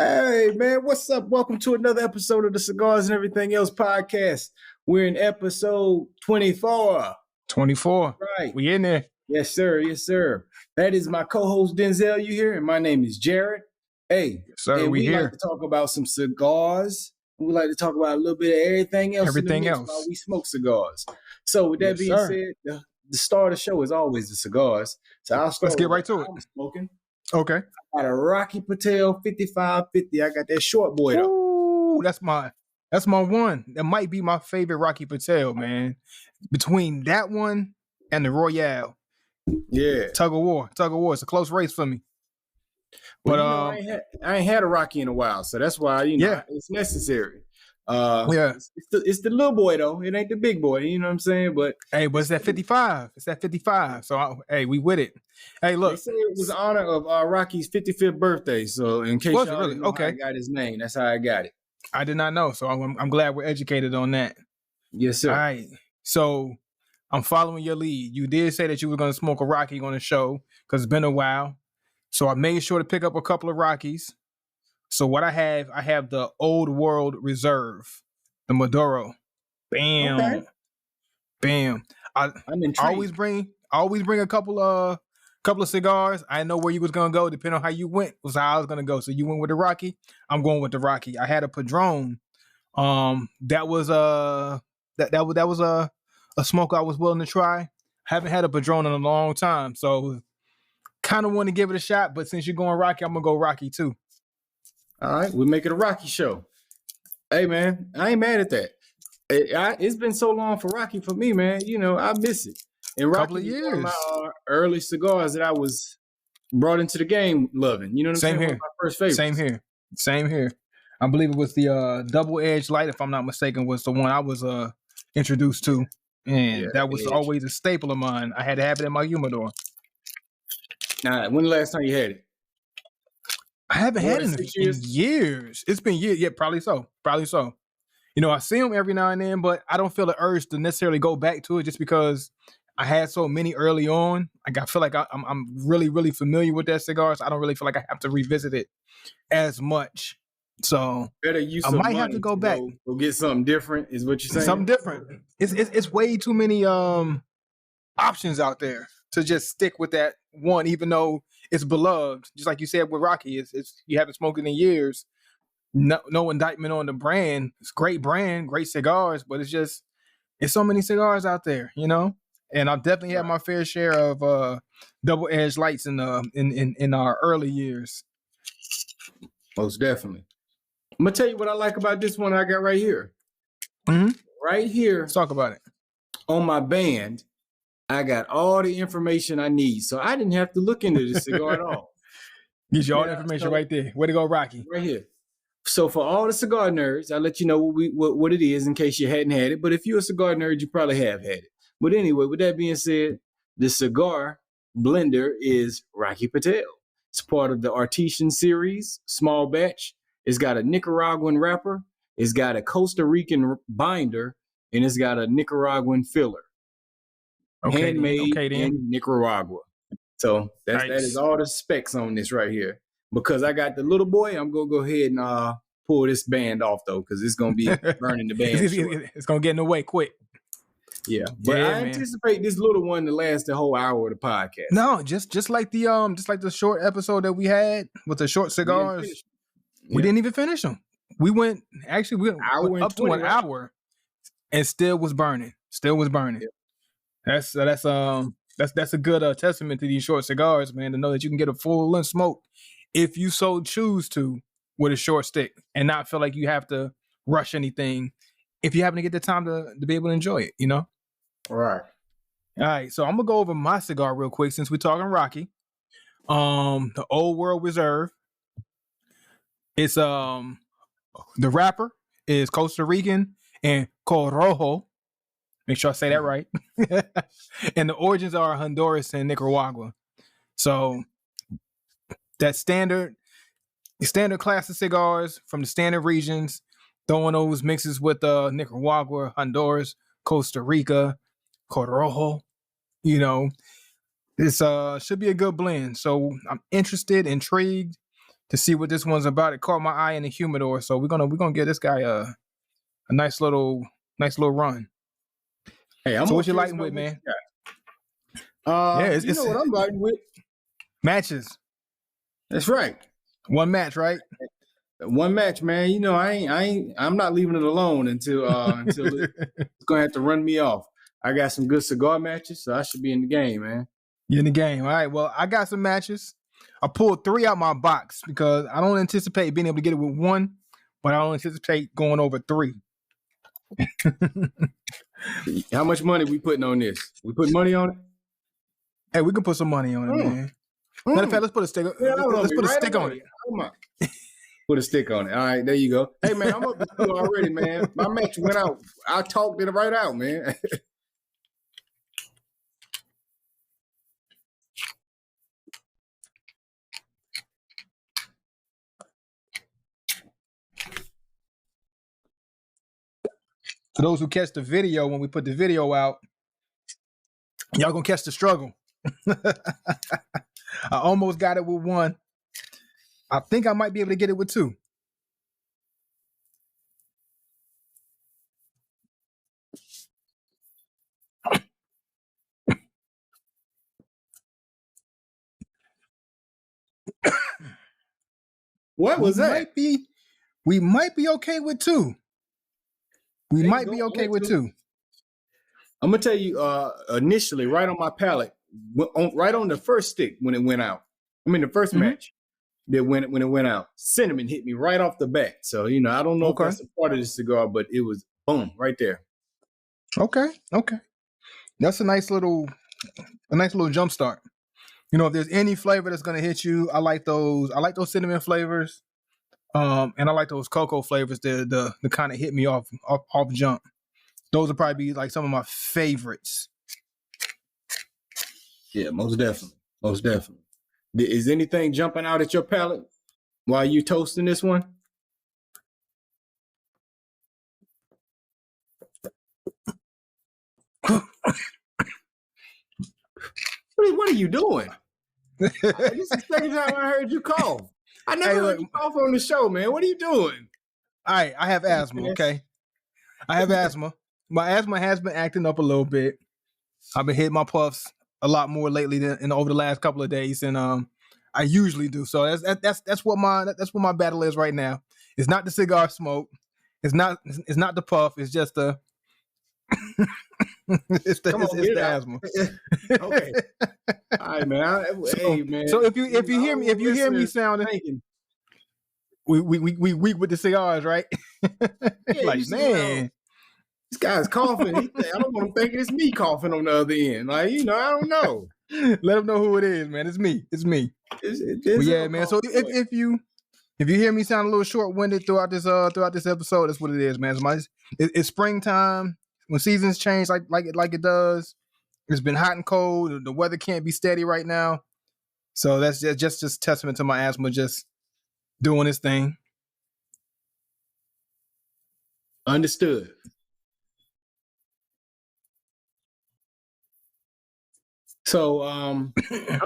Hey man, what's up? Welcome to another episode of the Cigars and Everything Else podcast. We're in episode 24. 24. Right. We in there. Yes, sir. Yes, sir. That is my co-host Denzel. You here? And my name is Jared. Hey, Sir, and we we here. like to talk about some cigars. We like to talk about a little bit of everything else. Everything in the mix else. while we smoke cigars. So with that Yes, being sir. said, the start of the show is always the cigars. So I'll start. Let's get with right to what it. I'm smoking. Okay. I got a Rocky Patel 5550. I got that short boy though. Ooh, that's my one. That might be my favorite Rocky Patel, man. Between that one and the Royale. Yeah. Tug of war. It's a close race for me. But But I ain't had a Rocky in a while, so that's why it's necessary. It's the little boy though. It ain't the big boy. You know what I'm saying? But hey, but it's that 55. It's that 55. So hey, we with it. Hey, they look. say it was in honor of Rocky's 55th birthday. So in case Was y'all it really? didn't know Okay. how I got his name, that's how I got it. I did not know. So I'm glad we're educated on that. Yes, sir. All right. So I'm following your lead. You did say that you were going to smoke a Rocky on the show because it's been a while. So I made sure to pick up a couple of Rockies. So what I have the Old World Reserve, the Maduro. Bam. Okay. Bam. I'm intrigued. always bring a couple of cigars. I know where you was gonna go, depending on how you went, was how I was gonna go. So you went with the Rocky. I'm going with the Rocky. I had a Padron. That was a smoke I was willing to try. Haven't had a Padron in a long time, so kind of want to give it a shot. But since you're going Rocky, I'm gonna go Rocky too. All right, we'll make it a Rocky show. Hey man, I ain't mad at that. It's been so long for Rocky for me, man. You know, I miss it. And Rocky Couple of was years. one of my early cigars that I was brought into the game loving. You know what I'm Same saying? here. One of my first favorites. Same here. I believe it was the double-edged light, if I'm not mistaken, was the one I was introduced to. And that was always a staple of mine. I had to have it in my humidor. Now, when the last time you had it? I haven't had it in years. It's been years. Yeah, probably so. You know, I see them every now and then, but I don't feel the urge to necessarily go back to it just because I had so many early on. Like I feel like I'm really, really familiar with that cigar, so I don't really feel like I have to revisit it as much. So better use I might have to go back. Go get something different, is what you're saying? Something different. It's way too many options out there to just stick with that one, even though it's beloved. Just like you said with Rocky, it's you haven't smoked it in years. No indictment on the brand. It's great brand, great cigars, but it's so many cigars out there, you know. And I've definitely had my fair share of double-edged lights in our early years. Most definitely. I'm gonna tell you what I like about this one I got right here. Mm-hmm. Right here. Let's talk about it. On my band, I got all the information I need, so I didn't have to look into this cigar at all. Get you all the information right there. Way to go, Rocky. Right here. So for all the cigar nerds, I'll let you know what it is in case you hadn't had it. But if you're a cigar nerd, you probably have had it. But anyway, with that being said, the cigar blender is Rocky Patel. It's part of the Artesian series, small batch. It's got a Nicaraguan wrapper. It's got a Costa Rican binder, and it's got a Nicaraguan filler. Okay, handmade in Nicaragua. So that is all the specs on this right here. Because I got the little boy, I'm gonna go ahead and pull this band off though, because it's gonna be burning the band. It's gonna get in the way quick. Yeah, but I anticipate this little one to last the whole hour of the podcast. No, just like the short episode that we had with the short cigars. We didn't even finish them. We went up to an hour, and still was burning. Yeah. That's a good testament to these short cigars, man. To know that you can get a full length smoke if you so choose to with a short stick, and not feel like you have to rush anything. If you happen to get the time to be able to enjoy it, you know? Right. All right. So I'm going to go over my cigar real quick since we're talking Rocky. The Old World Reserve. It's the wrapper is Costa Rican and Corojo. Make sure I say that right. And the origins are Honduras and Nicaragua. So that standard class of cigars from the standard regions, throwing those mixes with Nicaragua, Honduras, Costa Rica, Corojo, you know, this should be a good blend. So I'm intrigued to see what this one's about. It caught my eye in the humidor, so we're gonna give this guy a nice little run. Hey, I'm so what you curious lighting about with, what man? you got. Yeah, you know what I'm lighting with? Matches. That's right. One match, right? One match, man. You know, I'm not leaving it alone until it's gonna have to run me off. I got some good cigar matches, so I should be in the game, man. You're in the game. All right. Well, I got some matches. I pulled 3 out my box because I don't anticipate being able to get it with 1, but I don't anticipate going over 3. How much money we putting on this? We put money on it? Hey, we can put some money on it, man. Matter of fact, let's put a stick. Let's put a stick on it. Put a stick on it. All right, there you go. Hey, man, I'm up to 2 already, man. My match went out. I talked it right out, man. For those who catch the video, when we put the video out, y'all gonna catch the struggle. I almost got it with 1. I think I might be able to get it with 2. What was that? We might be okay with 2. We might be okay with 2. I'm gonna tell you, initially, right on my palate, right on the first stick when it went out. I mean, the first match that when it went out, cinnamon hit me right off the bat. So I don't know if that's a part of the cigar, but it was boom right there. Okay. That's a nice little jump start. If there's any flavor that's gonna hit you, I like those. I like those cinnamon flavors, and I like those cocoa flavors. The kind of hit me off jump. Those will probably be like some of my favorites. Yeah, most definitely. Is anything jumping out at your palate while you toasting this one? What are you doing? This is the second time I heard you cough. I never heard you cough on the show, man. What are you doing? All right, I have asthma, okay? I have asthma. My asthma has been acting up a little bit. I've been hitting my puffs a lot more lately than over the last couple of days, and I usually do. So that's what my battle is right now. It's not the cigar smoke. It's not the puff. It's just the it's the asthma. Okay. All right, man. Hey, man. So if you hear me sounding, we weak with the cigars, right? Yeah, like, man, this guy's coughing. I don't want him thinking it's me coughing on the other end. Like, I don't know. Let him know who it is, man. It's me. But yeah, man. So if you hear me sound a little short-winded throughout this episode, that's what it is, man. It's springtime. When seasons change like it does, it's been hot and cold. The weather can't be steady right now. So that's just testament to my asthma just doing its thing. Understood. So I'm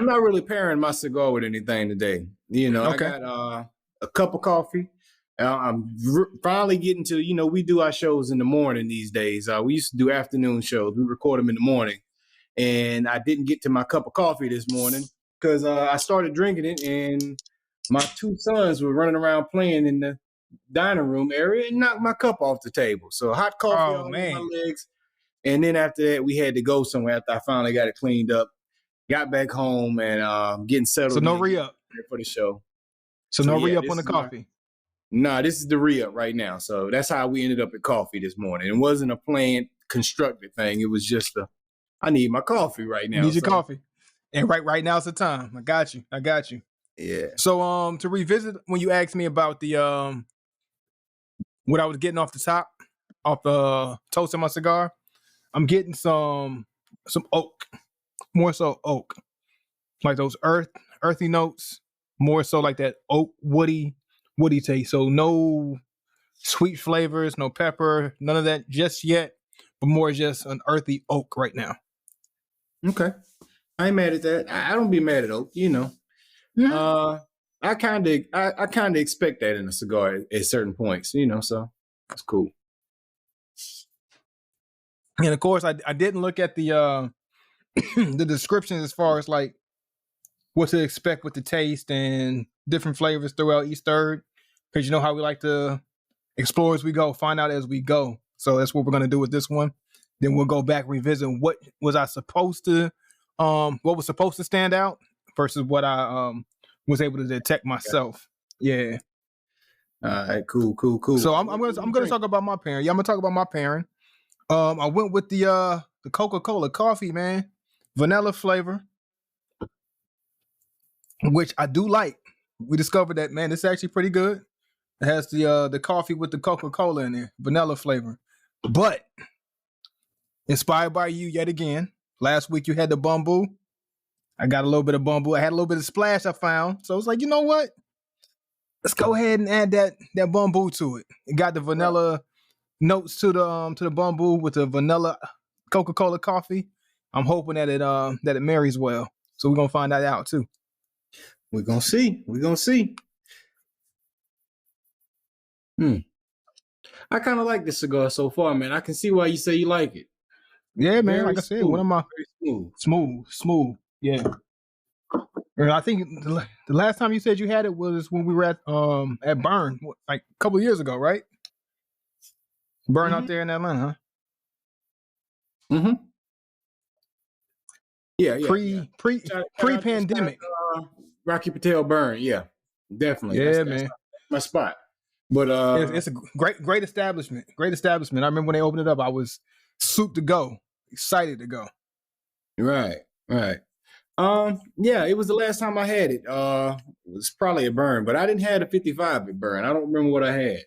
not really pairing my cigar with anything today. Okay. I got a cup of coffee. I'm finally getting to, we do our shows in the morning these days. We used to do afternoon shows. We record them in the morning. And I didn't get to my cup of coffee this morning because I started drinking it and my 2 sons were running around playing in the dining room area and knocked my cup off the table. So hot coffee all over my legs. And then after that, we had to go somewhere after I finally got it cleaned up. Got back home and getting settled. So no re-up for the show. So no re-up on the coffee. Nah, this is the re-up right now. So that's how we ended up at coffee this morning. It wasn't a planned, constructed thing. It was just I need my coffee right now. Need your coffee. And right now's the time. I got you. Yeah. So to revisit when you asked me about the what I was getting off the top, off toasting my cigar, I'm getting some oak. More so oak. Like those earthy notes. More so like that oak woody taste. So no sweet flavors, no pepper, none of that just yet, but more just an earthy oak right now. Okay. I ain't mad at that. I don't be mad at oak, Mm-hmm. I kind of expect that in a cigar at certain points, so that's cool. And of course, I didn't look at the the descriptions as far as like what to expect with the taste and different flavors throughout each third, because you know how we like to explore as we go, find out as we go. So that's what we're gonna do with this one. Then we'll go back, revisit what was I supposed to, what was supposed to stand out versus what I was able to detect myself. Yeah. All right, cool. So I'm gonna talk about my pairing. Yeah, I'm gonna talk about my pairing. I went with the Coca-Cola coffee, man, vanilla flavor, which I do like. We discovered that, man, it's actually pretty good. It has the coffee with the Coca-Cola in there, vanilla flavor. But inspired by you yet again. Last week you had the bamboo. I got a little bit of bamboo. I had a little bit of splash I found. So I was like, you know what? Let's go ahead and add that bamboo to it. It got the vanilla notes to the bamboo with the vanilla Coca-Cola coffee. I'm hoping that it marries well. So we're gonna find that out too. We're gonna see. I kind of like this cigar so far, man. I can see why you say you like it. Yeah, man. Very like I said, smooth, one of my smooth. Yeah. And I think the last time you said you had it was when we were at Burn, like a couple of years ago, right? Burn out there in Atlanta, huh? Mm-hmm. Yeah. Pre-pandemic. Rocky Patel Burn, yeah, definitely. Yeah, that's man. my spot. But it's a great establishment. Great establishment. I remember when they opened it up, I was souped to go, excited to go. Right. Yeah, it was the last time I had it. It was probably a Burn, but I didn't have a 55 at Burn. I don't remember what I had,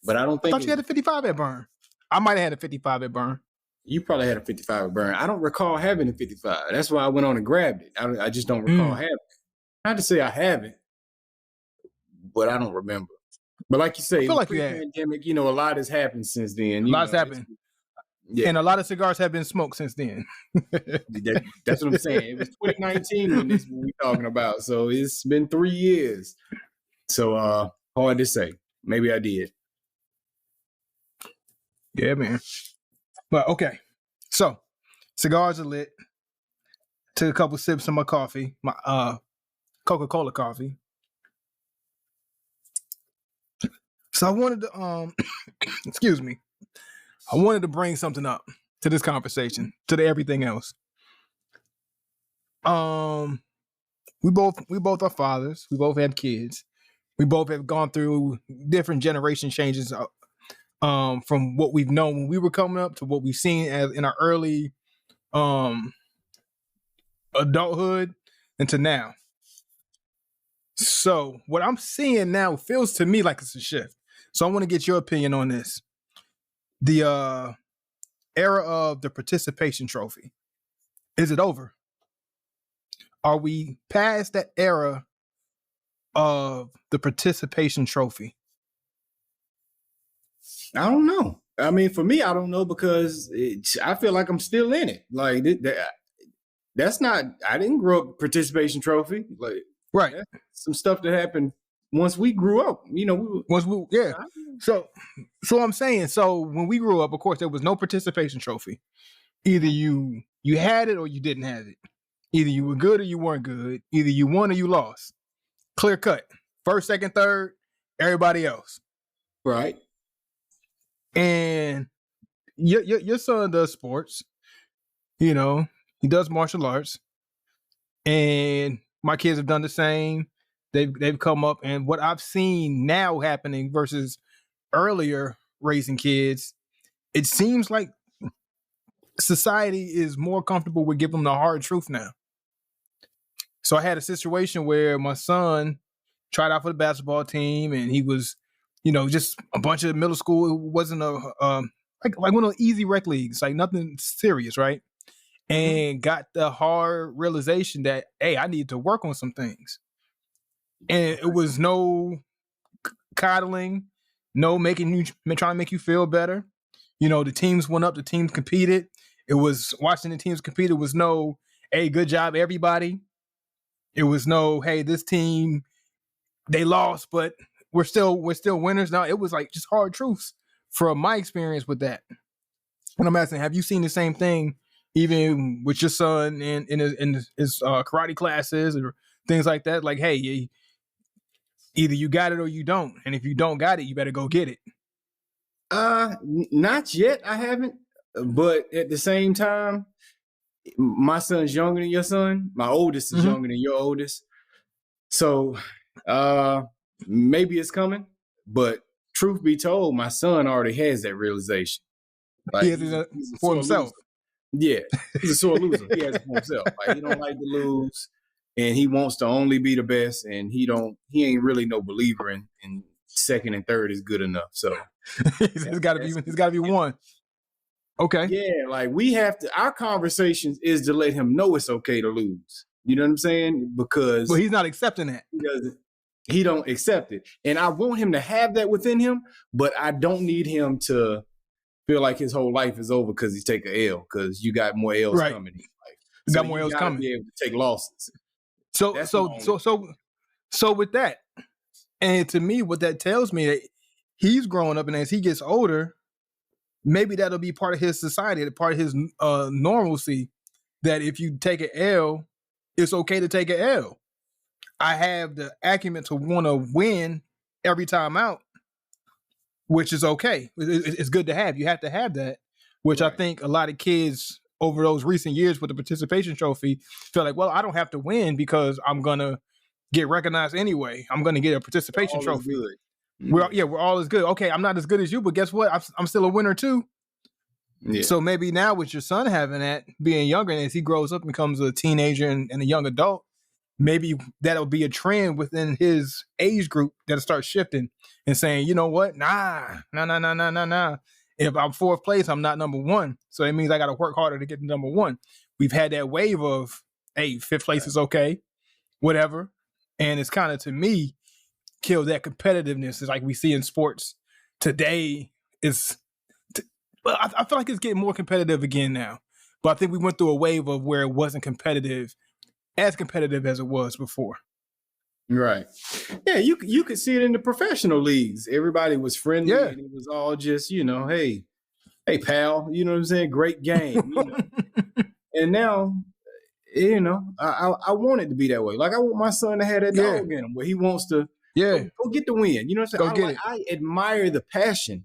but I don't think I thought you had a 55 at Burn. I might have had a 55 at Burn. You probably had a 55 at Burn. I don't recall having a 55. That's why I went on and grabbed it. I just don't recall having it. Not to say I haven't, but I don't remember. But like you say, I feel like pre-pandemic, a lot has happened since then. A lot's happened. Yeah. And a lot of cigars have been smoked since then. That's what I'm saying. It was 2019 when we're talking about. So it's been 3 years. So hard to say. Maybe I did. Yeah, man. But okay. So cigars are lit. Took a couple sips of my coffee, my Coca-Cola coffee. So I wanted to excuse me. I wanted to bring something up to this conversation, to the everything else. We both are fathers. We both have kids. We both have gone through different generation changes from what we've known when we were coming up to what we've seen as in our early adulthood and to now. So what I'm seeing now feels to me like it's a shift. So I want to get your opinion on this. The era of the participation trophy. Is it over? Are we past that era of the participation trophy? I don't know. I mean, for me, I don't know because I feel like I'm still in it. Like that's not. I didn't grow up participation trophy. Like right, some stuff that happened once we grew up. Yeah. So I'm saying. So when we grew up, of course, there was no participation trophy. Either you had it or you didn't have it. Either you were good or you weren't good. Either you won or you lost. Clear cut. First, second, third. Everybody else. Right. And your son does sports. He does martial arts. And my kids have done the same. They've come up, and what I've seen now happening versus earlier raising kids, it seems like society is more comfortable with giving them the hard truth now. So I had a situation where my son tried out for the basketball team, and he was, just a bunch of middle school. It wasn't like one of the easy rec leagues, like nothing serious, right? And got the hard realization that, hey, I need to work on some things. And it was no coddling, no trying to make you feel better. The teams went up, the teams competed. It was watching the teams compete. It was no, hey, good job, everybody. It was no, hey, this team they lost, but we're still winners. Now it was like just hard truths from my experience with that. And I'm asking, have you seen the same thing even with your son in his karate classes or things like that? Like, hey, either you got it or you don't, and if you don't got it, you better go get it. Not yet. I haven't, but at the same time, my son's younger than your son. My oldest is younger than your oldest. So maybe it's coming, but truth be told, my son already has that realization. Like he has it for himself. Yeah, he's a sore loser. He has it for himself. Like he don't like to lose, and he wants to only be the best. And he ain't really no believer in second and third is good enough. So it's got to be one. Okay. Yeah, like we have to. Our conversations is to let him know it's okay to lose. You know what I'm saying? Because he's not accepting that. He don't accept it, and I want him to have that within him. But I don't need him to feel like his whole life is over because he's taking an L. Because you got more L's coming. You got more L's coming. Be able to take losses. So with that, and to me, what that tells me that he's growing up, and as he gets older, maybe that'll be part of his society, part of his normalcy. That if you take an L, it's okay to take an L. I have the acumen to want to win every time out, which is okay. It's good to have. You have to have that, which I think a lot of kids over those recent years with the participation trophy feel like, well, I don't have to win because I'm going to get recognized anyway. I'm going to get a participation trophy. We're all as good. Okay, I'm not as good as you, but guess what? I'm still a winner too. Yeah. So maybe now with your son having that, being younger, and as he grows up and becomes a teenager and a young adult, maybe that'll be a trend within his age group that'll start shifting and saying, you know what? Nah. If I'm fourth place, I'm not number one. So it means I got to work harder to get to number one. We've had that wave of, hey, fifth place is okay, whatever. And it's kind of, to me, kill that competitiveness. It's like we see in sports today. I feel like it's getting more competitive again now. But I think we went through a wave of where it wasn't as competitive as it was before. Right. Yeah, you could see it in the professional leagues. Everybody was friendly and it was all just, hey pal, you know what I'm saying? Great game. And now, I want it to be that way. Like I want my son to have that dog in him where he wants to go get the win. You know what I'm saying? I admire the passion,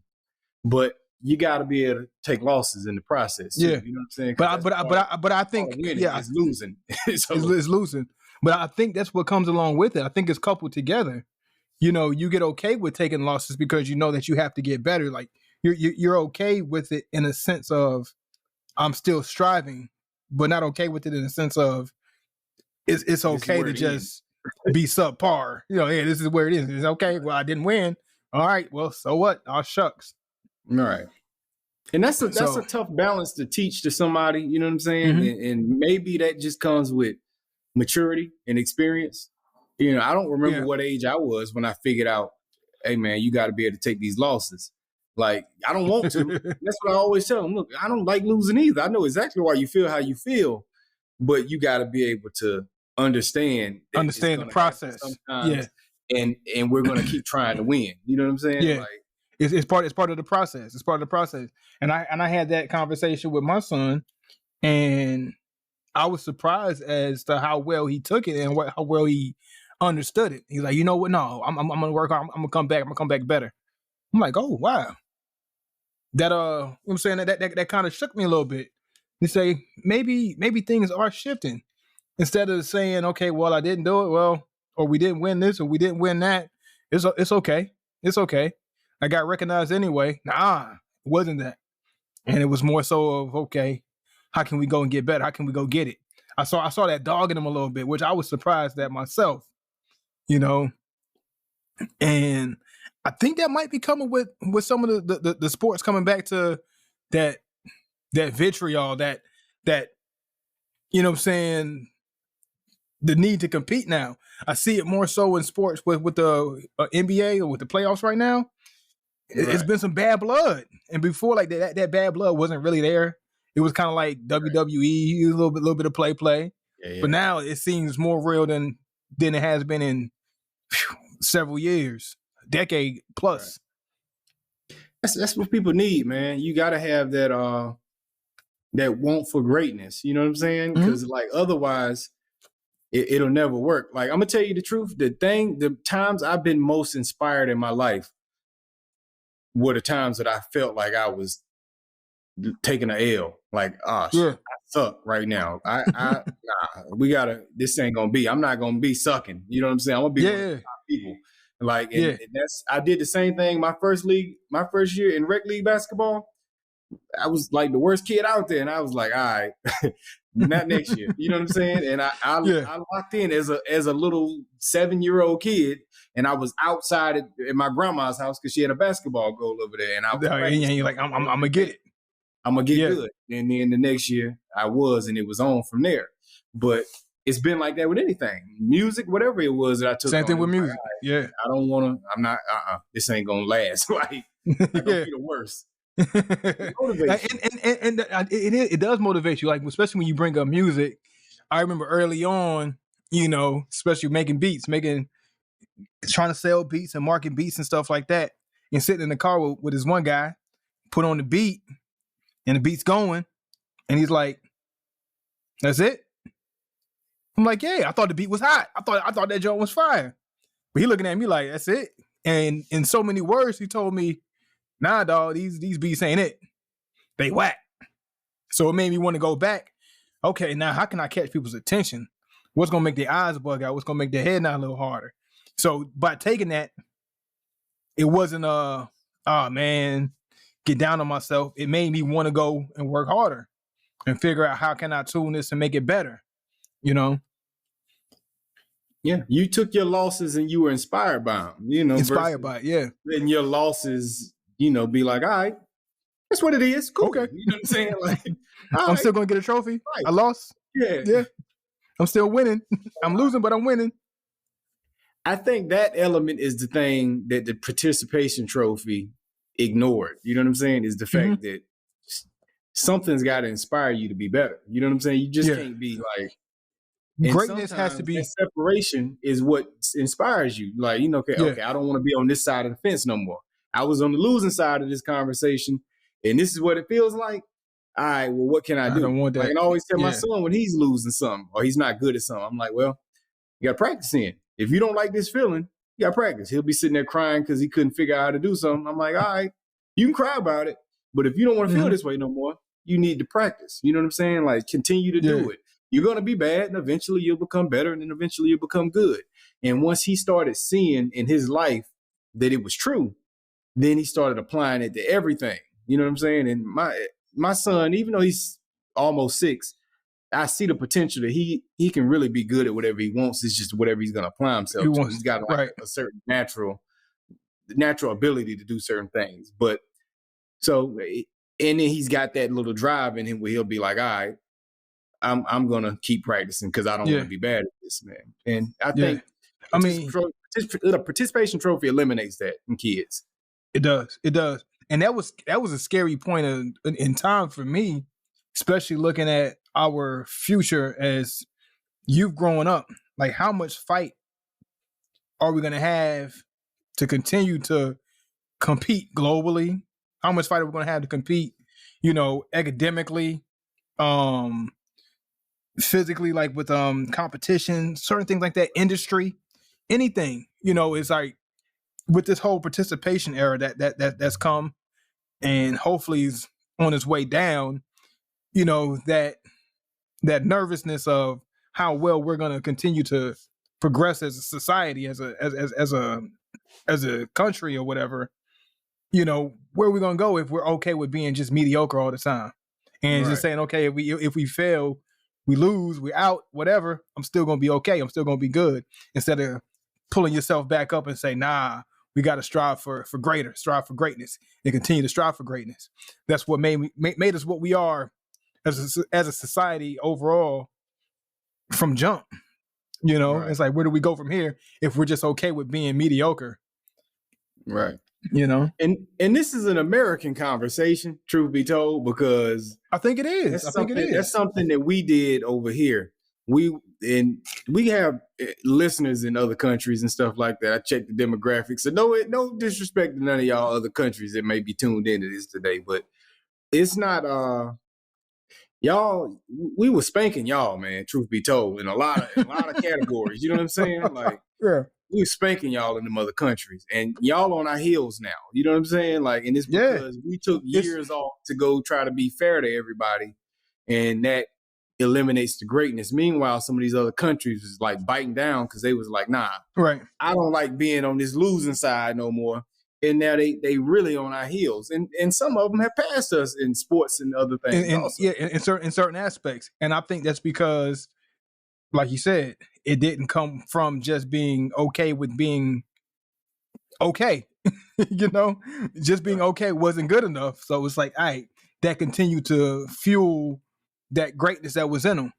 but you got to be able to take losses in the process. Too, you know what I'm saying? But I think it's losing. It's losing. But I think that's what comes along with it. I think it's coupled together. You get okay with taking losses because you know that you have to get better. Like you're okay with it in a sense of I'm still striving, but not okay with it in the sense of it's okay to just be subpar. This is where it is. It's okay. Well, I didn't win. All right. Well, so what? Oh, shucks. All right. And that's a tough balance to teach to somebody, you know what I'm saying? Mm-hmm. And maybe that just comes with maturity and experience. I don't remember what age I was when I figured out, hey man, you got to be able to take these losses. Like, I don't want to. That's what I always tell them. Look, I don't like losing either. I know exactly why you feel how you feel, but you got to be able to understand the process. Yeah. And we're going to keep trying to win. You know what I'm saying? Yeah. Like, it's part of the process. It's part of the process. And I had that conversation with my son, and I was surprised as to how well he took it and how well he understood it. He's like, you know what? No, I'm going to work hard. I'm going to come back. I'm going to come back better. I'm like, oh, wow. That, I'm saying that kind of shook me a little bit. You say, maybe things are shifting. Instead of saying, okay, well, I didn't do it. Well, or we didn't win this or we didn't win that. It's okay. It's okay. I got recognized anyway. Nah, it wasn't that. And it was more so of, okay, how can we go and get better? How can we go get it? I saw that dog in him a little bit, which I was surprised at myself, and I think that might be coming with some of the sports coming back to that vitriol, that you know what I'm saying, the need to compete now. I see it more so in sports with the NBA or with the playoffs right now. It's been some bad blood, and before, like that bad blood wasn't really there. It was kind of like WWE, a little bit of play. Yeah. But now it seems more real than it has been in several years, decade plus. That's what people need, man. You got to have that want for greatness. You know what I'm saying? Because like otherwise, it'll never work. Like I'm gonna tell you the truth. The times I've been most inspired in my life were the times that I felt like I was taking an L. Like, oh, shit, I suck right now. Nah, this ain't gonna be. I'm not gonna be sucking. You know what I'm saying? I'm gonna be one of the top people. Like, and that's. I did the same thing. My first year in rec league basketball, I was like the worst kid out there, and I was like, all right, not next year. You know what I'm saying? And I locked in as a little 7-year-old kid, and I was outside at my grandma's house because she had a basketball goal over there, and I was you're like, I'm gonna get it. I'm gonna get good. And then the next year I was, and it was on from there. But it's been like that with anything, music, whatever it was that I took. Same thing with music. Like, I don't want to. I'm not. This ain't gonna last. Like, I'm gonna be the worst. And it does motivate you, like especially when you bring up music. I remember early on, especially making beats, trying to sell beats and market beats and stuff like that, and sitting in the car with this one guy, put on the beat, and the beat's going, and he's like, "That's it." I'm like, "Yeah, I thought the beat was hot. I thought that joint was fire." But he looking at me like, "That's it." And in so many words, he told me, "Nah, dog, these beats ain't it. They whack." So it made me want to go back. Okay, now how can I catch people's attention? What's gonna make their eyes bug out? What's gonna make their head nod a little harder? So by taking that, it wasn't man, get down on myself. It made me want to go and work harder and figure out how can I tune this and make it better. Yeah, you took your losses and you were inspired by them. Inspired by it, yeah. And your losses, be like, all right, that's what it is. Cool. Okay. You know what I'm saying? Like, I'm still gonna get a trophy. Right. I lost. Yeah. I'm still winning. I'm losing, but I'm winning. I think that element is the thing that the participation trophy ignored. You know what I'm saying? Is the fact that something's got to inspire you to be better. You know what I'm saying? You just can't be like. Greatness has to be. That separation is what inspires you. Like, okay, I don't want to be on this side of the fence no more. I was on the losing side of this conversation, and this is what it feels like. All right, well, what can I do? I don't want that. I can always tell my son when he's losing something or he's not good at something. I'm like, well, you got to practice in. If you don't like this feeling, you got to practice. He'll be sitting there crying because he couldn't figure out how to do something. I'm like, all right, you can cry about it, but if you don't want to feel this way no more, you need to practice. You know what I'm saying? Like, continue to do it. You're going to be bad, and eventually you'll become better, and then eventually you'll become good. And once he started seeing in his life that it was true, then he started applying it to everything. You know what I'm saying? And my son, even though he's almost 6, I see the potential that he can really be good at whatever he wants. It's just whatever he's going to apply himself to. He's got a certain natural ability to do certain things. But so, and then he's got that little drive in him where he'll be like, all right, I'm gonna keep practicing because I don't want to be bad at this, man. And I think, the participation trophy eliminates that in kids. It does, and that was a scary point in time for me, especially looking at our future as youth growing up. Like, how much fight are we gonna have to continue to compete globally? How much fight are we gonna have to compete, academically? Physically, like with competition, certain things like that, industry, anything, it's like with this whole participation era that's come and hopefully is on its way down, that nervousness of how well we're going to continue to progress as a society, as a country or whatever, where are we going to go if we're okay with being just mediocre all the time and just saying, okay, if we fail, we lose, we're out, whatever, I'm still going to be okay. I'm still going to be good. Instead of pulling yourself back up and say, nah, we got to strive for greatness and continue to strive for greatness. That's what made us what we are as a society overall from jump. It's like, where do we go from here if we're just okay with being mediocre? Right. And this is an American conversation, truth be told, because I think it is. That's something that we did over here. we have listeners in other countries and stuff like that. I checked the demographics. So no disrespect to none of y'all other countries that may be tuned into this today, but it's not y'all. We were spanking y'all, man. Truth be told, in a lot of categories. You know what I'm saying? Like Yeah. we were spanking y'all in them other countries, and y'all on our heels now. You know what I'm saying? Like, and it's because we took years off to go try to be fair to everybody, and that eliminates the greatness. Meanwhile, some of these other countries was like biting down because they was like, nah, Right. I don't like being on this losing side no more. And now they really on our heels. And some of them have passed us in sports and other things also. Yeah, in certain aspects. And I think that's because, like you said, it didn't come from just being okay with being okay. You know, just being okay wasn't good enough. So it's like, all right, that continued to fuel that greatness that was in them.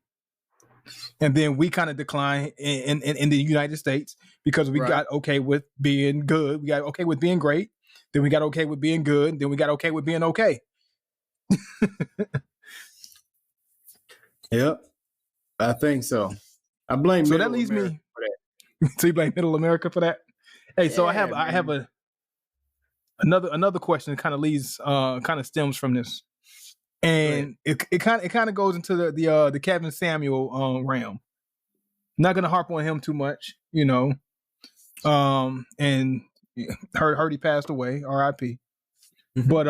And then we kind of declined in the United States because we got okay with being good. We got okay with being great. Then we got okay with being good. Then we got okay with being okay. Yep. I think so. I blame So that leads America me for that. So you blame Middle America for that? Hey, so I have another question that kind of leads kind of stems from this. And it kind of goes into the Kevin Samuel realm. Not gonna harp on him too much, you know. And heard he passed away, R.I.P. But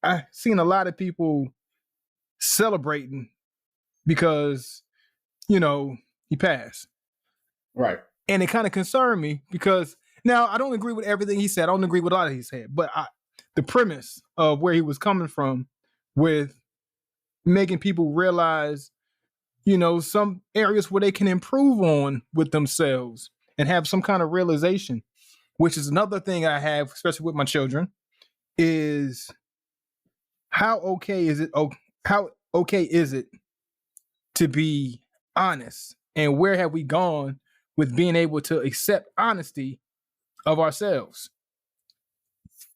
I seen a lot of people celebrating because, you know, he passed. Right. And it kind of concerned me because now I don't agree with everything he said. I don't agree with a lot of he said, but the premise of where he was coming from with making people realize, you know, some areas where they can improve on with themselves and have some kind of realization, which is another thing I have, especially with my children, is how okay is it to be honest? And where have we gone with being able to accept honesty of ourselves?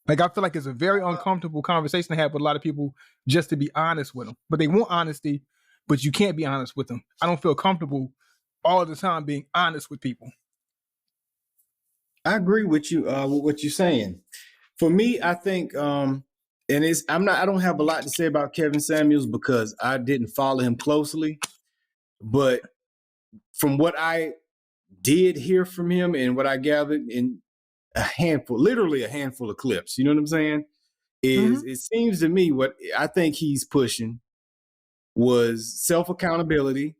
Like, I feel like it's a very uncomfortable conversation to have with a lot of people just to be honest with them. But they want honesty, but you can't be honest with them. I don't feel comfortable all the time being honest with people. I agree with you with what you're saying. For me, I think I don't have a lot to say about Kevin Samuels because I didn't follow him closely. But from what I did hear from him and what I gathered in literally a handful of clips, you know what I'm saying? It seems to me what I think he's pushing was self-accountability,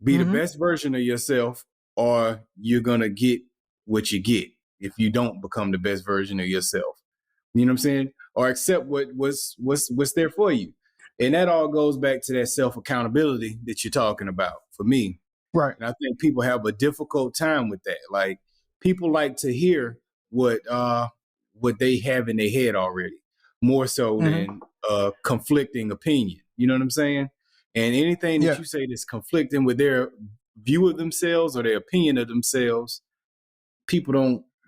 be the best version of yourself, or you're going to get what you get if you don't become the best version of yourself. You know what I'm saying? Or accept what's there for you. And that all goes back to that self-accountability that you're talking about for me. Right. And I think people have a difficult time with that. Like, people like to hear what they have in their head already, more so than conflicting opinion. You know what I'm saying? And anything that you say that's conflicting with their view of themselves or their opinion of themselves,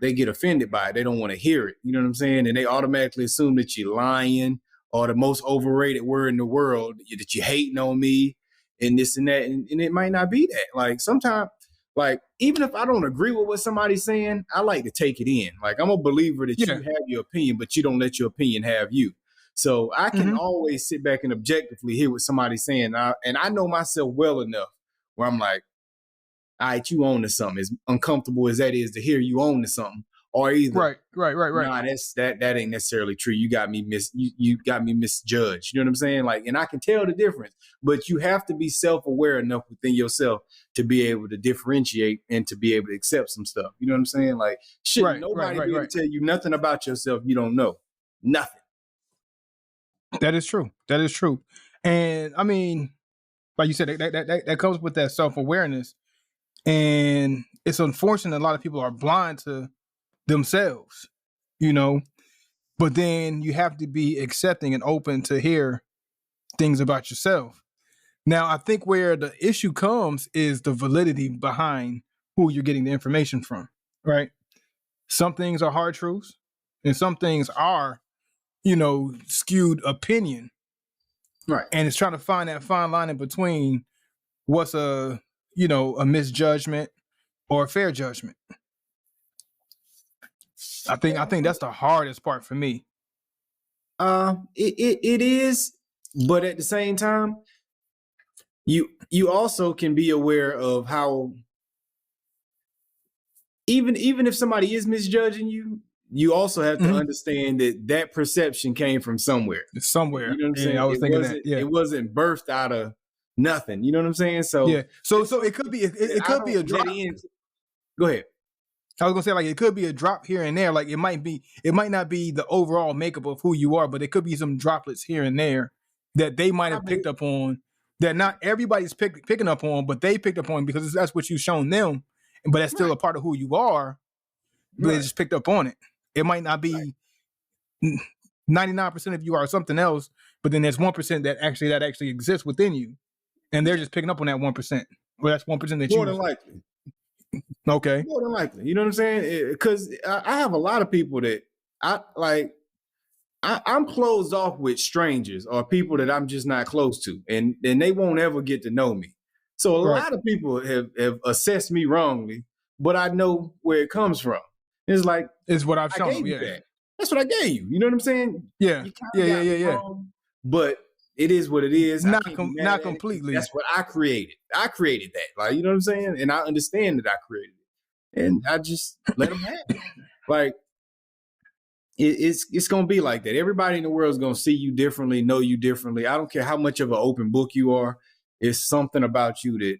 they get offended by it. They don't want to hear it. You know what I'm saying? And they automatically assume that you're lying or the most overrated word in the world, that you're hating on me and this and that. And it might not be that. Like, sometimes, like, even if I don't agree with what somebody's saying, I like to take it in. Like, I'm a believer that you have your opinion, but you don't let your opinion have you. So I can always sit back and objectively hear what somebody's saying. And I know myself well enough where I'm like, all right, you own to something. As uncomfortable as that is to hear you own to something, or either right. Nah, that ain't necessarily true. You got me misjudged. You know what I'm saying? Like, and I can tell the difference. But you have to be self-aware enough within yourself to be able to differentiate and to be able to accept some stuff. You know what I'm saying? Like, nobody be able to tell you nothing about yourself you don't know. Nothing. That is true. And I mean, like you said, that comes with that self-awareness. And it's unfortunate a lot of people are blind to themselves, you know, but then you have to be accepting and open to hear things about yourself. Now, I think where the issue comes is the validity behind who you're getting the information from, right? Some things are hard truths and some things are, you know, skewed opinion. Right. And it's trying to find that fine line in between what's a misjudgment or a fair judgment. I think that's the hardest part for me. It is, but at the same time, you also can be aware of how even if somebody is misjudging you, you also have to understand that perception came from somewhere. Somewhere. You know what I'm saying? I was thinking that. Yeah. It wasn't birthed out of nothing. You know what I'm saying? So yeah. So it could be it could be a drop. Go ahead. I was gonna say, like, it could be a drop here and there. Like it might not be the overall makeup of who you are, but it could be some droplets here and there that they might have picked up on that not everybody's picking up on, but they picked up on because that's what you've shown them. But that's still a part of who you are. But they just picked up on it. It might not be 99% of you are something else, but then there's 1% that actually exists within you, and they're just picking up on that 1%. Well, that's 1% that more than likely. Okay. More than likely. You know what I'm saying? Because I have a lot of people that I'm closed off with strangers or people that I'm just not close to, and they won't ever get to know me. So a lot of people have assessed me wrongly, but I know where it comes from. It's like it's what I've shown. Yeah, that's what I gave you. You know what I'm saying? Yeah, yeah. Wrong, but it is what it is. Not completely. That's what I created. I created that. Like, you know what I'm saying? And I understand that I created it, and I just let them have it. Like it's gonna be like that. Everybody in the world is gonna see you differently, know you differently. I don't care how much of an open book you are. It's something about you that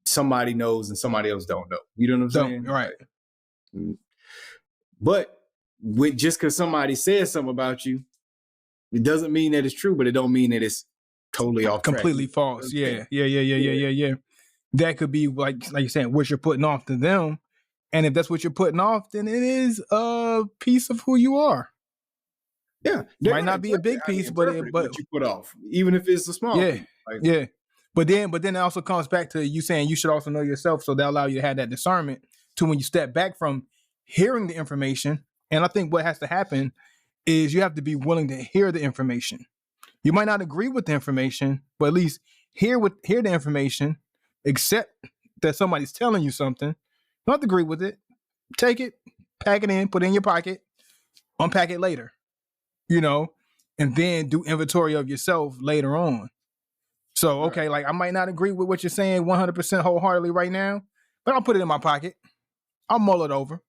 somebody knows and somebody else don't know. You know what I'm saying? Right. But just because somebody says something about you, it doesn't mean that it's true, but it don't mean that it's totally off track. Completely false. Yeah. That could be like you're saying, what you're putting off to them. And if that's what you're putting off, then it is a piece of who you are. Yeah. Might not be a big piece, but what you put off, even if it's a small piece. Yeah. But then it also comes back to you saying you should also know yourself, so that allow you to have that discernment to when you step back from hearing the information. And I think what has to happen is you have to be willing to hear the information. You might not agree with the information, but at least hear the information, accept that somebody's telling you something. You don't have to agree with it. Take it, pack it in, put it in your pocket, unpack it later, and then do inventory of yourself later on. So, okay, like I might not agree with what you're saying 100% wholeheartedly right now, but I'll put it in my pocket. I'll mull it over.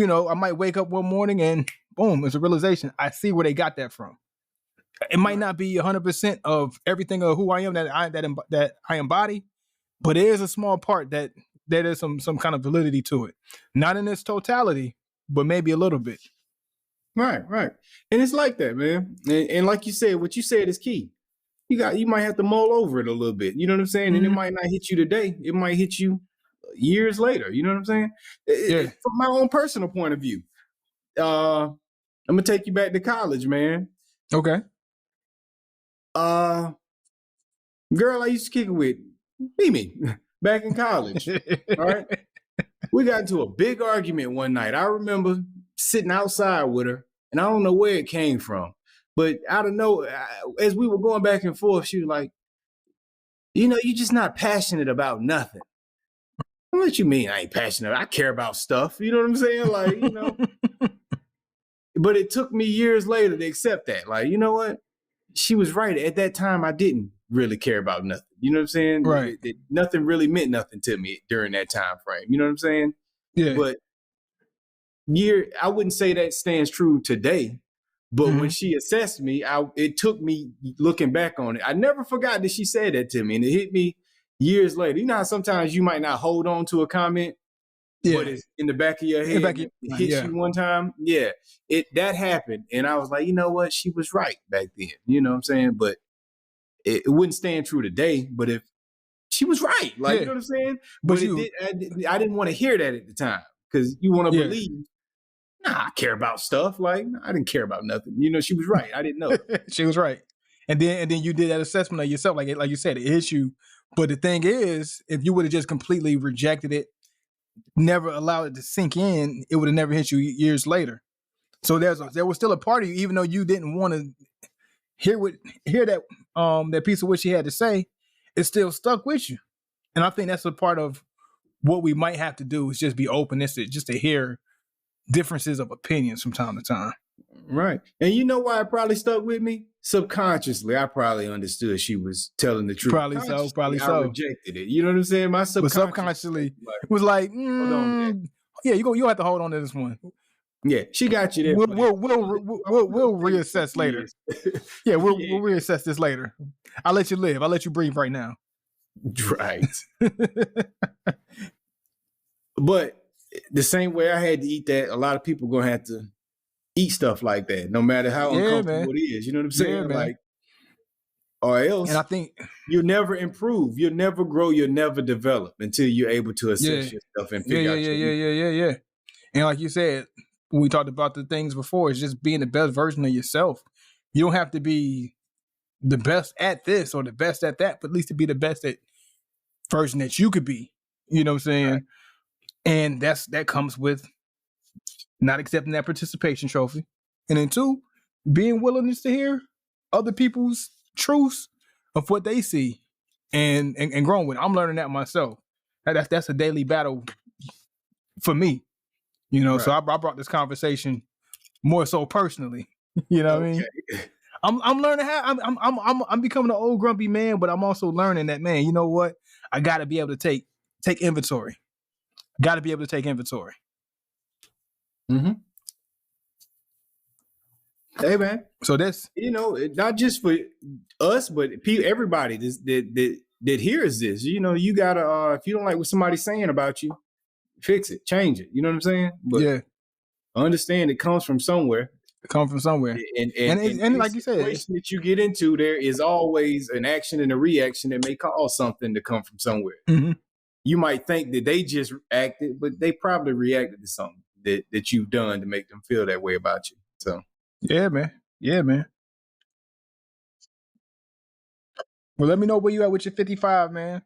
I might wake up one morning and boom, it's a realization. I see where they got that from. It might not be 100% of everything of who I am that I embody, but there is a small part that there's some kind of validity to it. Not in its totality, but maybe a little bit. Right. And it's like that, man. And like you said, what you said is key. You might have to mull over it a little bit. You know what I'm saying? And it might not hit you today. It might hit you years later. You know what I'm saying? From my own personal point of view, I'm gonna take you back to college, man. Okay. Girl I used to kick it with, Mimi, back in college. All right. We got into a big argument one night. I remember sitting outside with her, and I don't know where it came from. But I don't know, as we were going back and forth, she was like, you're just not passionate about nothing. What you mean I ain't passionate? I care about stuff. You know what I'm saying? Like, But it took me years later to accept that. Like, you know what? She was right. At that time, I didn't really care about nothing. You know what I'm saying? Right. Nothing really meant nothing to me during that time frame. You know what I'm saying? Yeah. But I wouldn't say that stands true today. But when she assessed me, it took me looking back on it. I never forgot that she said that to me, and it hit me years later. You know how sometimes you might not hold on to a comment, but it's in the back of your head. It hits you one time. Yeah, that happened, and I was like, you know what? She was right back then. You know what I'm saying? But it wouldn't stand true today. But if she was right, like you know what I'm saying? But I didn't want to hear that at the time because you want to believe. Nah, I care about stuff. Like, I didn't care about nothing. She was right. I didn't know. She was right. And then you did that assessment of yourself. Like you said, it hits you. But the thing is, if you would have just completely rejected it, never allowed it to sink in, it would have never hit you years later. So there was still a part of you, even though you didn't want to hear that piece of what she had to say, it still stuck with you. And I think that's a part of what we might have to do is just be open, just to hear differences of opinions from time to time. Right. And you know why it probably stuck with me? Subconsciously, I probably understood she was telling the truth. Probably so. Probably I so. rejected it. You know what I'm saying? My But subconsciously, it was like, hold on, yeah, you have to hold on to this one. yeah, she got you there. We'll reassess later. Yeah, we'll reassess this later. I'll let you live. I'll let you breathe right now. Right. But the same way I had to eat that, a lot of people gonna have to eat stuff like that, no matter how uncomfortable it is. You know what I'm saying? Like, or else, and I think you'll never improve, you'll never grow, you'll never develop until you're able to assess yourself and figure out. Yeah. And like you said, we talked about the things before. It's just being the best version of yourself. You don't have to be the best at this or the best at that, but at least to be the best at version that you could be. You know what I'm saying? Right. And that comes with not accepting that participation trophy. And then 2, being willingness to hear other people's truths of what they see and growing with it. I'm learning that myself. That's a daily battle for me. You know, right. So I brought this conversation more so personally. You know what I mean? I'm learning how I'm becoming an old grumpy man, but I'm also learning that, man, you know what? I gotta be able to take inventory. Gotta be able to take inventory. Mm-hmm. Hey man. So that's, you know, not just for us, but everybody that hears this. You know, you gotta if you don't like what somebody's saying about you, fix it, change it. You know what I'm saying? But yeah, understand it comes from somewhere. It comes from somewhere. And like you said, the situation that you get into, there is always an action and a reaction that may cause something to come from somewhere. Mm-hmm. You might think that they just acted, but they probably reacted to something that you've done to make them feel that way about you. So yeah, man. Well, let me know where you at with your 55, man.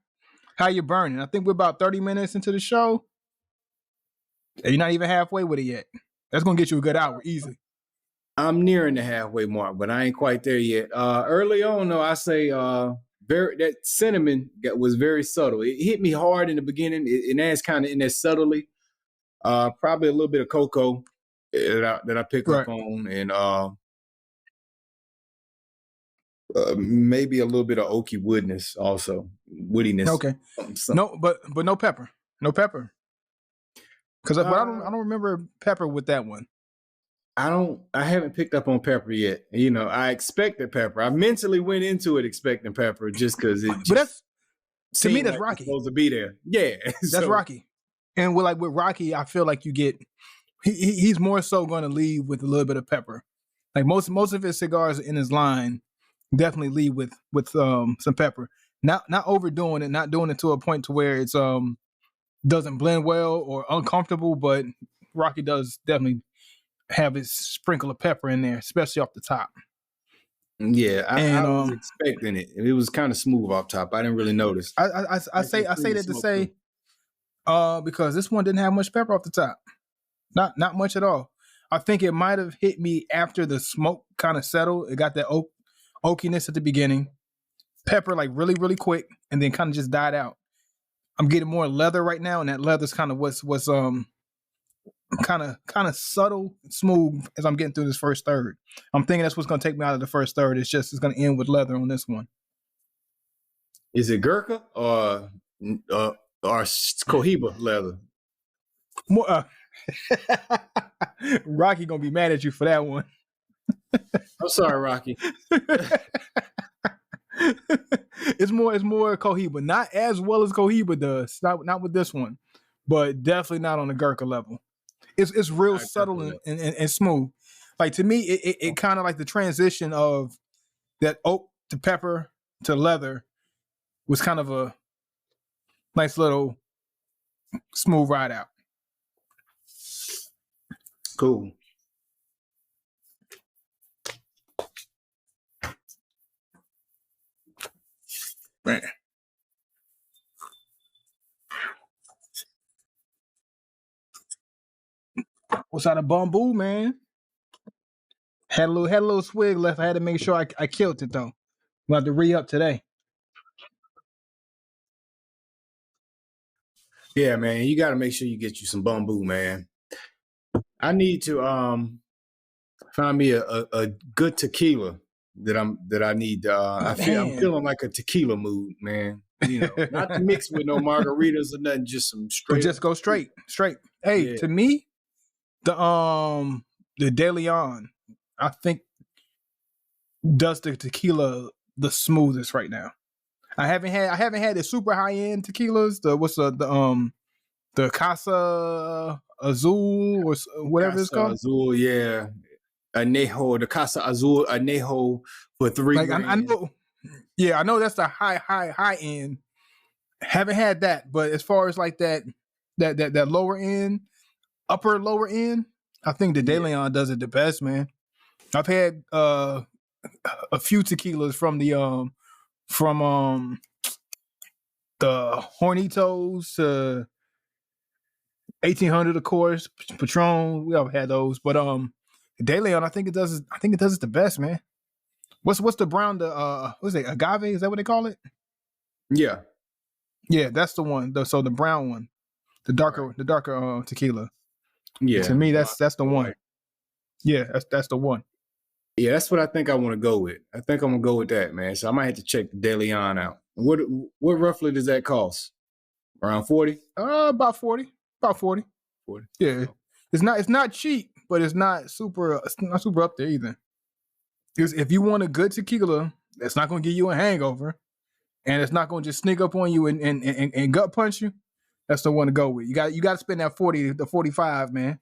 How you burning? I think we're about 30 minutes into the show. You're not even halfway with it yet. That's gonna get you a good hour, easy. I'm nearing the halfway mark, but I ain't quite there yet. Early on, though, I say that cinnamon was very subtle. It hit me hard in the beginning, and that's kind of in there subtly. Probably a little bit of cocoa that I pick up on, and maybe a little bit of oaky woodiness, also woodiness. Okay, no, but no pepper, because I don't remember pepper with that one. I haven't picked up on pepper yet. You know, I expected pepper. I mentally went into it expecting pepper just because it. But that's, to me, that's Rocky. Supposed to be there, yeah. That's Rocky, and with Rocky, I feel like you get he's more so going to lead with a little bit of pepper. Like most of his cigars in his line definitely lead with some pepper. Not overdoing it, not doing it to a point to where it's doesn't blend well or uncomfortable, but Rocky does definitely have his sprinkle of pepper in there, especially off the top. Yeah, I was expecting it. It was kind of smooth off top. I didn't really notice. I say that to say, because this one didn't have much pepper off the top, not much at all. I think it might have hit me after the smoke kind of settled. It got that oakiness at the beginning, pepper like really really quick, and then kind of just died out. I'm getting more leather right now, and that leather's kind of what's kind of subtle, smooth as I'm getting through this first third. I'm thinking that's what's going to take me out of the first third. It's going to end with leather on this one. Is it Gurkha or Cohiba leather? More, Rocky gonna be mad at you for that one. I'm sorry, Rocky. It's more Cohiba, not as well as Cohiba does. Not with this one, but definitely not on the Gurkha level. It's real subtle and smooth. Like to me, it kind of like the transition of that oak to pepper to leather was kind of a nice little smooth ride out. Cool. Man. What's out of bamboo, man? Had a little swig left. I had to make sure I killed it though. We'll have to re-up today. Yeah, man. You got to make sure you get you some bamboo, man. I need to find me a good tequila that I need. I'm Man. feeling like a tequila mood, man. Not to mix with no margaritas or nothing, just some But straight up. just go straight. Hey, Yeah, to me, the De Leon, I think does the tequila the smoothest right now. I haven't had the super high end tequilas. The Casa Azul or whatever it's Casa called. Azul, yeah. The Casa Azul Anejo for three Like I grand. know, yeah, I know that's the high end. Haven't had that, but as far as like that lower end, upper lower end, I think the De Yeah, Leon does it the best, man. I've had a few tequilas from the Hornitos, 1800, of course, Patron. We all had those, but De Leon, I think it does it the best, man. What's the brown? What's it? Agave? Is that what they call it? yeah, Yeah, that's the one. So the brown one, right. the darker tequila. Yeah, To me, Blanco that's the one. White. Yeah, that's the one. Yeah, that's what I think I want to go with. I think I'm gonna go with that, man. So I might have to check the De Leon out. What roughly does that cost? Around 40? About 40. About 40. 40. Yeah. It's not cheap, but it's not super up there either. Because if you want a good tequila that's not gonna give you a hangover and it's not gonna just sneak up on you and gut punch you, that's the one to go with. You got to spend that 40 to 45, man.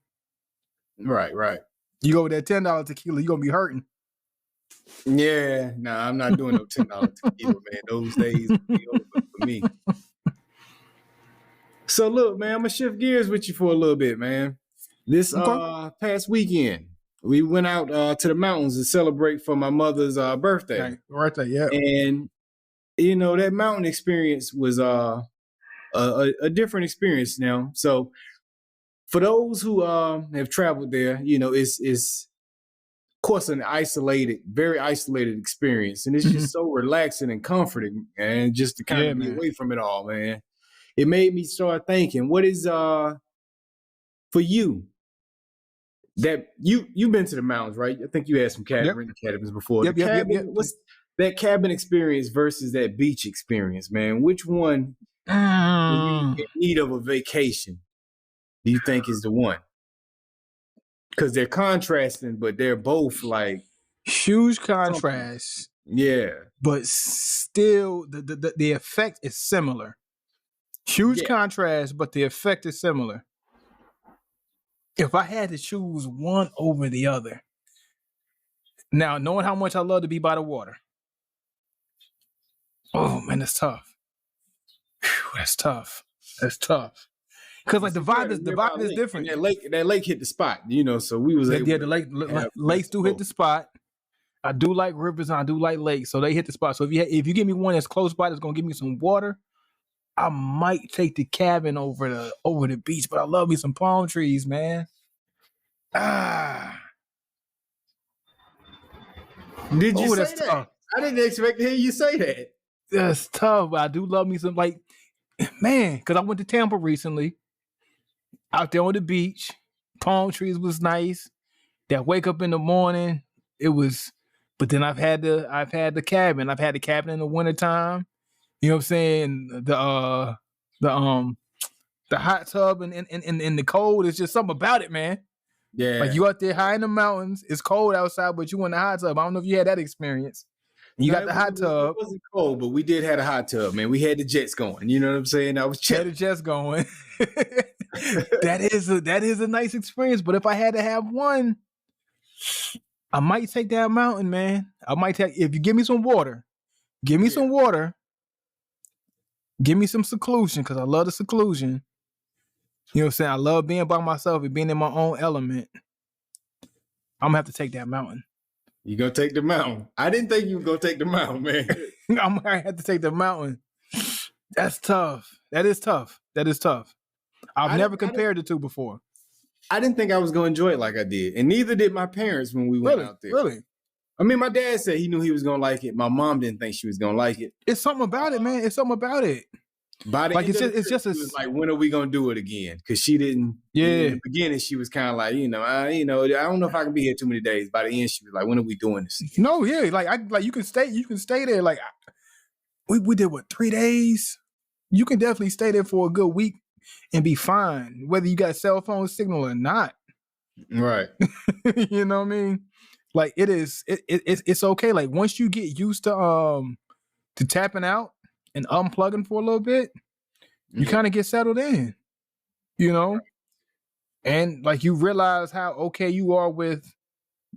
Right, right. You go with that $10 tequila, you're gonna be hurting. Yeah, nah, I'm not doing no $10 tequila, man. Those days will be over for me. So look, man, I'm gonna shift gears with you for a little bit, man. This Okay. past weekend, we went out to the mountains to celebrate for my mother's birthday. Right there, yeah. And that mountain experience was a different experience now. So for those who have traveled there, it's of course an very isolated experience, and it's just so relaxing and comforting, and just to kind Yeah, of be man. away from it all, man. It made me start thinking, what is for you that you've been to the mountains, right? I think you had some rental cabins before. The cabin, Yep. what's that cabin experience versus that beach experience, man? Which one, when you Mm, in need of a vacation, do you think is the one? Because they're contrasting, but they're both like huge something. contrast, Yeah, but still the effect is similar. Huge yeah. contrast, but the effect is similar. If I had to choose one over the other, now knowing how much I love to be by the water, oh man, that's tough. Whew, that's tough. That's tough. Because like See, we're at a the nearby vibe is lake, and different. that lake hit the spot, so we was able Yeah, to the have lakes do hit flow. the spot. I do like rivers and I do like lakes, so they hit the spot. So if you give me one that's close by that's gonna give me some water, I might take the cabin over the beach. But I love me some palm trees, man. Ah, Did you oh, say that's that? tough. I didn't expect to hear you say that. That's tough. But I do love me some man, because I went to Tampa recently, out there on the beach. Palm trees was nice. That wake up in the morning, it was. But then I've had the cabin. I've had the cabin in the wintertime. You know what I'm saying? The the hot tub and in the cold. It's just something about it, man. Like Yeah. you out there high in the mountains, it's cold outside, but you in the hot tub. I don't know if you had that experience. And you No, got the hot it tub, wasn't cold, but we did have a hot tub, man. We had the jets going. You know what I'm saying? I was had the chilling. jets going. That is a nice experience. But if I had to have one, I might take that mountain, man. I might take if you give me some water, give me Yeah. some water, give me some seclusion, because I love the seclusion. You know what I'm saying? I love being by myself and being in my own element. I'm gonna have to take that mountain. You gonna take the mountain. I didn't think you were gonna take the mountain, man. I'm gonna have to take the mountain. That's tough. That is tough. That is tough. I've never compared the two before. I didn't think I was gonna enjoy it like I did. And neither did my parents when we went Really? out there. Really? I mean, my dad said he knew he was gonna like it. My mom didn't think she was gonna like it. It's something about it, man. It's something about it. By the Like end of the it's trip, just a she was like, "When are we gonna do it again?" Because she didn't. In yeah. the beginning, she was kind of like, I don't know if I can be here too many days. By the end, she was like, "When are we doing this again?" No, yeah, like you can stay there. Like we did what 3 days. You can definitely stay there for a good week and be fine, whether you got cell phone signal or not. Right. You know what I mean? Like it's okay. Like once you get used to tapping out and unplugging for a little bit, you Yeah. kind of get settled in, you know? And like you realize how okay you are with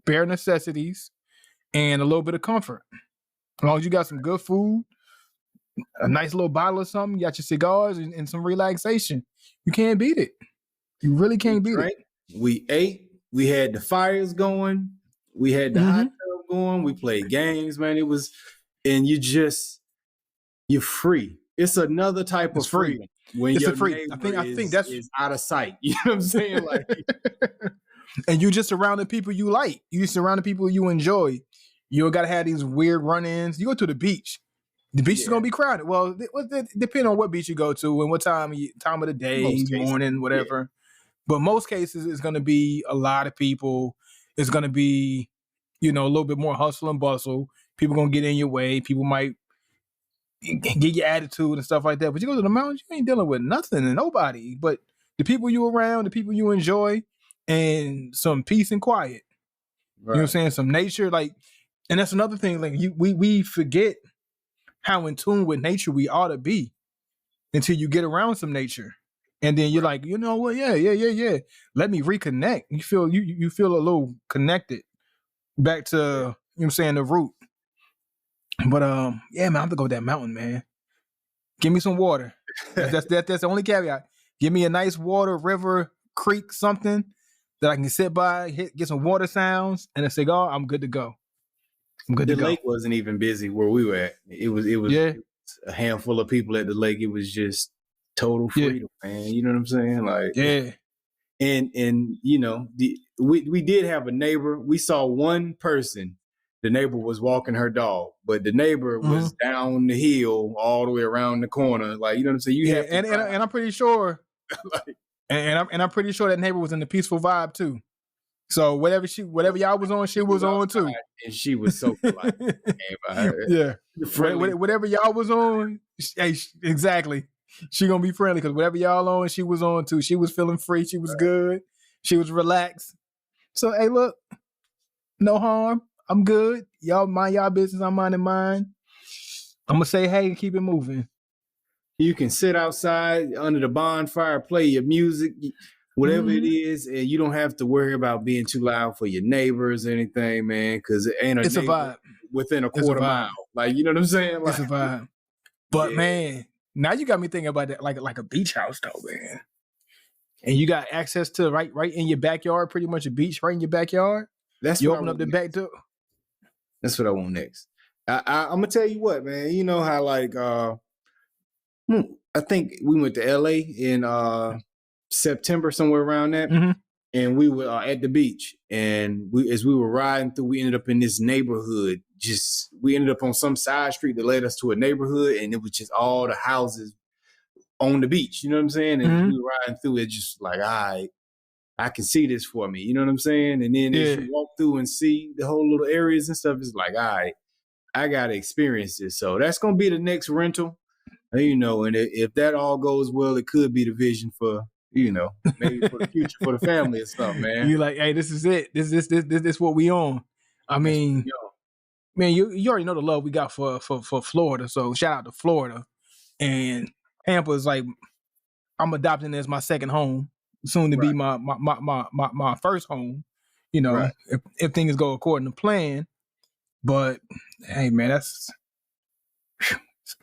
bare necessities and a little bit of comfort. As long as you got some good food, a nice little bottle of something, you got your cigars and some relaxation. You can't beat it. You really We can't beat it. drank, we ate, we had the fires going, we had the hot Mm-hmm. tub going, we played games, man. It was, and you're free. It's another type It's of free. freedom when It's a your free. neighbor I think that's is out of sight. You know what I'm saying? Like, and you just surrounding people you like. You surrounding people you enjoy. You don't gotta have these weird run-ins. You go to the beach. The beach is yeah, gonna be crowded. Well, depending on what beach you go to and what time of the day, most cases. morning, Yeah, whatever. But most cases, it's gonna be a lot of people. It's gonna be, a little bit more hustle and bustle. People gonna get in your way. People might get your attitude and stuff like that. But you go to the mountains, you ain't dealing with nothing and nobody. But the people you around, the people you enjoy, and some peace and quiet. You know what I'm right. saying? Some nature, like, and that's another thing. Like we forget how in tune with nature we ought to be until you get around some nature. And then you're like, you know what? Yeah. Let me reconnect. You feel you feel a little connected back to, what I'm saying, the root. But yeah, man, I'm gonna go with that mountain, man. Give me some water. That's the only caveat. Give me a nice water, river, creek, something that I can sit by, get some water sounds, and a cigar. I'm good to go. I'm good to The go. lake wasn't even busy where we were at. It was Yeah, a handful of people at the lake. It was just total yeah, freedom, man. You know what I'm saying? Like, yeah. and we did have a neighbor. We saw one person. The neighbor was walking her dog, but the neighbor Mm-hmm. was down the hill all the way around the corner. Like, you know what I'm saying? You Yeah, have to drive. and I'm pretty sure, Like, I'm pretty sure that neighbor was in the peaceful vibe too. So whatever y'all was on, she she was was on too. outside, and she was so polite. Yeah, Friendly. whatever y'all was on, exactly. She gonna be friendly because whatever y'all on, she was on too. She was feeling free. She was good. She was relaxed. So hey, look, no harm. I'm good. Y'all mind y'all business. I'm minding mine. I'm gonna say hey and keep it moving. You can sit outside under the bonfire, play your music, whatever it Mm-hmm. is, and you don't have to worry about being too loud for your neighbors or anything, man, because it ain't a It's a neighbor vibe. within a It's a quarter mile. vibe. Like, you know what I'm saying? It's Like, a vibe. But yeah, man, now you got me thinking about that like a beach house though, man. And you got access to right in your backyard, pretty much a beach right in your backyard. that's You what I open up want the back next. door. That's what I want next. I'm gonna tell you what, man. You know how like I think we went to LA in September, somewhere around that. Mm-hmm. And we were at the beach, and as we were riding through, we ended up in this neighborhood. We ended up on some side street that led us to a neighborhood, and it was just all the houses on the beach. You know what I'm saying? And as Mm-hmm. we were riding through, it just like, I can see this for me. You know what I'm saying? And then as Yeah. you walk through and see the whole little areas and stuff, it's like, I gotta experience this. So that's gonna be the next rental. And if that all goes well, it could be the vision for, maybe for the future for the family or something, man. You like, hey, this is it. This what we on. I That's mean, man, you already know the love we got for Florida. So shout out to Florida. And Tampa is like I'm adopting it as my second home, soon to be right, my first home. right. If things go according to plan. But hey, man, that's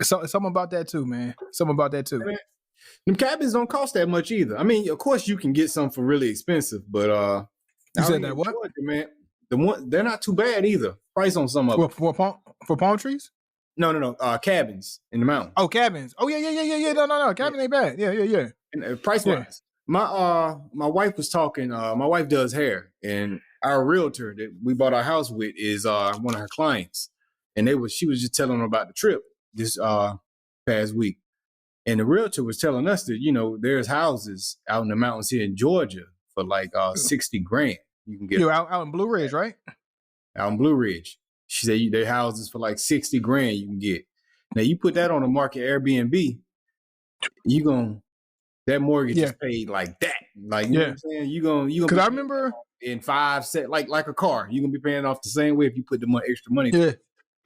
something about that too, man. Something about that too. Man, them cabins don't cost that much either. I mean, of course you can get some for really expensive, but You out said here that in what? Georgia, man, they're not too bad either. Price on some of them. For palm trees? No. Cabins in the mountains. Oh, cabins. Oh yeah. No. Cabin ain't bad. Yeah. And price Yeah. wise, my wife was talking. My wife does hair, and our realtor that we bought our house with is one of her clients, and she was just telling them about the trip this past week, And the realtor was telling us that, there's houses out in the mountains here in Georgia for like $60,000. You can get You're out in Blue Ridge, right? out in Blue Ridge. She said their houses for like $60,000 you can get. Now you put that on the market Airbnb, that mortgage is paid like that. Like, you know what I'm saying? You gonna because I remember in 5 set like a car. You're gonna be paying off the same way if you put the extra money. Yeah.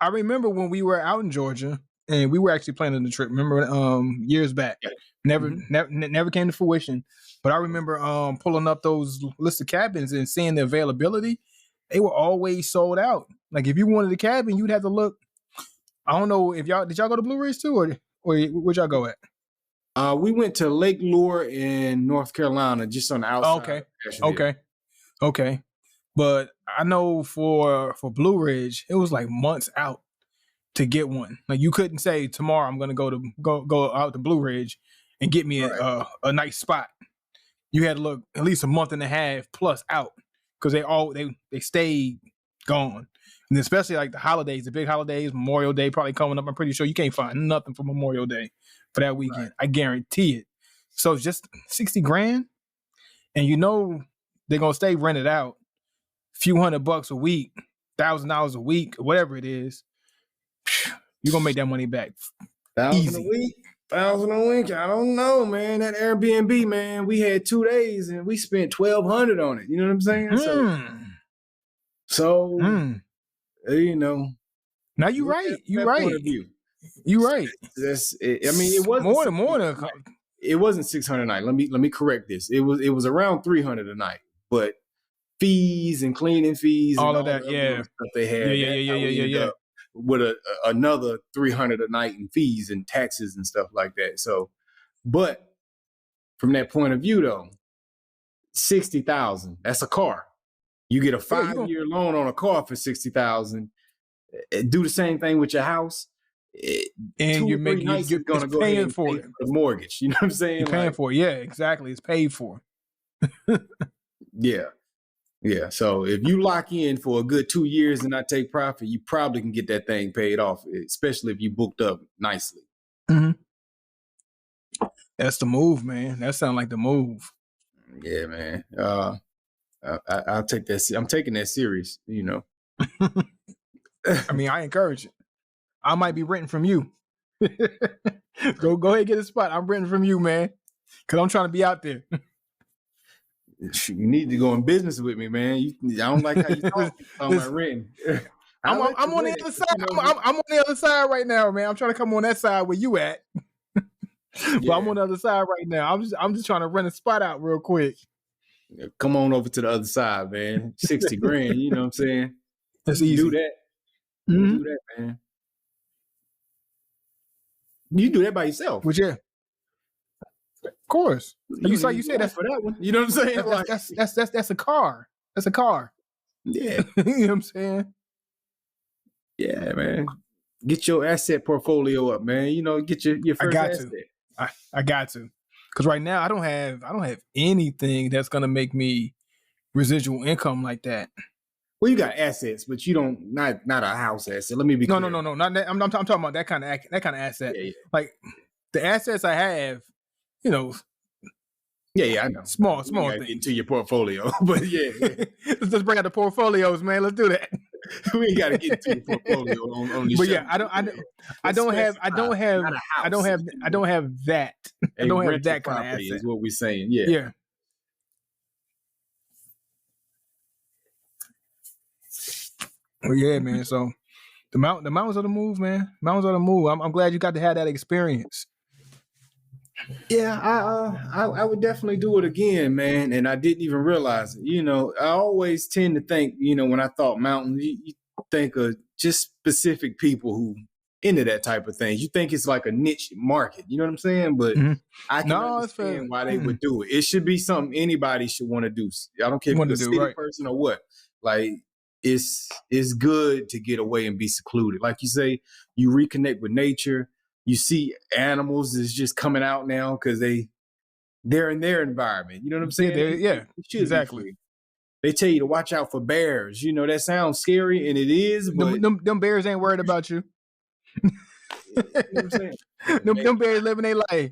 I remember when we were out in Georgia and we were actually planning the trip. Remember years back. Yeah. Never came to fruition. But I remember pulling up those list of cabins and seeing the availability. They were always sold out. Like if you wanted a cabin, you'd have to look. I don't know if did y'all go to Blue Ridge too, or where'd y'all go at? We went to Lake Lure in North Carolina, just on the outside. Okay. But I know for Blue Ridge, it was like months out to get one. Like you couldn't say tomorrow I'm gonna go out to Blue Ridge and get me a nice spot. You had to look at least a month and a half plus out because they stayed gone. And especially like the holidays, the big holidays, Memorial Day probably coming up. I'm pretty sure you can't find nothing for Memorial Day for that weekend. Right. I guarantee it. So it's just $60,000, and they're gonna stay rented out. Few $100 a week, $1,000 a week, whatever it is. You're gonna make that money back. $1,000 a week, $1,000 a week. I don't know, man. That Airbnb, man. We had 2 days and we spent $1,200 on it. You know what I'm saying? So Now you're right. You're right. You're right. It wasn't more than. It wasn't $600 a night. Let me correct this. It was around $300 a night, but fees and cleaning fees, all and of that, stuff they had. Yeah. With another $300 a night in fees and taxes and stuff like that. So, but from that point of view, though, $60,000. That's a car. You get a 5-year loan on a car for $60,000. Do the same thing with your house. And you're going to paying for it. The mortgage. You know what I'm saying? You're paying for it. Yeah, exactly. It's paid for. Yeah. So if you lock in for a good 2 years and not take profit, you probably can get that thing paid off, especially if you booked up nicely. Mm-hmm. That's the move, man. That sounds like the move. Yeah, man. I'll take that. I'm taking that serious, I mean, I encourage it. I might be renting from you. Go ahead and get a spot. I'm renting from you, man, because I'm trying to be out there. You need to go in business with me, man. I don't like how you talk about renting. I'm on the other side. I'm on the other side right now, man. I'm trying to come on that side where you at. But I'm on the other side right now. I'm just trying to rent a spot out real quick. Come on over to the other side, man. $60,000. You know what I'm saying? That's easy. Do that. Mm-hmm. Do that, man. You do that by yourself. Well, yeah. Of course. You say that's for that one. You know what I'm saying? That's a car. That's a car. Yeah. You know what I'm saying? Yeah, man. Get your asset portfolio up, man. Get your first asset. I got to. Because right now I don't have anything that's gonna make me residual income like that. Well, you got assets, but you don't not a house asset. Let me be clear. No. Not that. I'm talking about that kind of asset. Yeah. Like the assets I have, Yeah, I know. Small things into your portfolio, but yeah. Let's bring out the portformalios, man. Let's do that. We ain't got to get into your portfolio on this. But show. Yeah, I don't have that. I don't have that kind of asset. Is what we're saying. Yeah. Yeah. Well, yeah, man. So the mountains are the move, man. Mountains are the move. I'm glad you got to have that experience. Yeah, I would definitely do it again, man. And I didn't even realize it. I always tend to think, when I thought mountains, you think of just specific people who into that type of thing. You think it's like a niche market. You know what I'm saying? But I can understand why they would do it. It should be something anybody should want to do. I don't care if you're a city person or what. Like, it's good to get away and be secluded. Like you say, you reconnect with nature. You see animals is just coming out now because they're in their environment. You know what I'm saying? Yeah, exactly. They tell you to watch out for bears. That sounds scary, and it is. But them bears ain't worried about you. know what I'm saying? them bears living their life.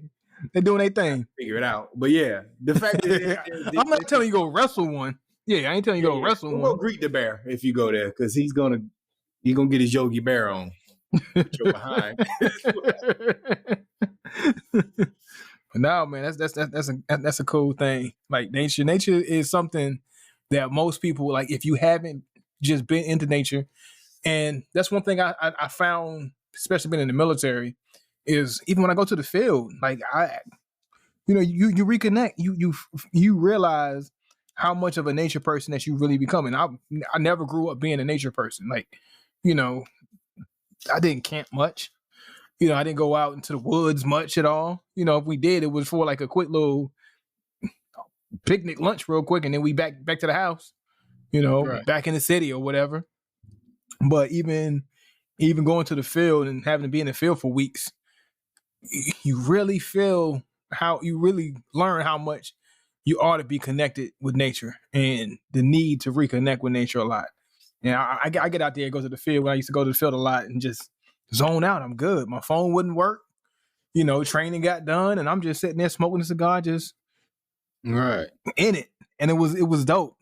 They're doing their thing. Figure it out. But yeah, the fact that I'm not telling you go wrestle one. Yeah, I ain't telling you go wrestle we'll one. go greet the bear if you go there, because he's gonna get his Yogi Bear on. Put your behind. No, man, that's a cool thing. Like nature is something that most people, like, if you haven't just been into nature, and that's one thing I found, especially being in the military, is even when I go to the field, like you reconnect, you realize how much of a nature person that you really become. And I never grew up being a nature person. Like, I didn't camp much. I didn't go out into the woods much at all. If we did, it was for like a quick little picnic lunch real quick, and then we back to the house, Right. back in the city or whatever. But even going to the field and having to be in the field for weeks, you really feel you really learn how much you ought to be connected with nature and the need to reconnect with nature a lot. And I get out there and go to the field. When I used to go to the field a lot and just zone out. I'm good. My phone wouldn't work. Training got done, and I'm just sitting there smoking a cigar, just right in it. And it was dope.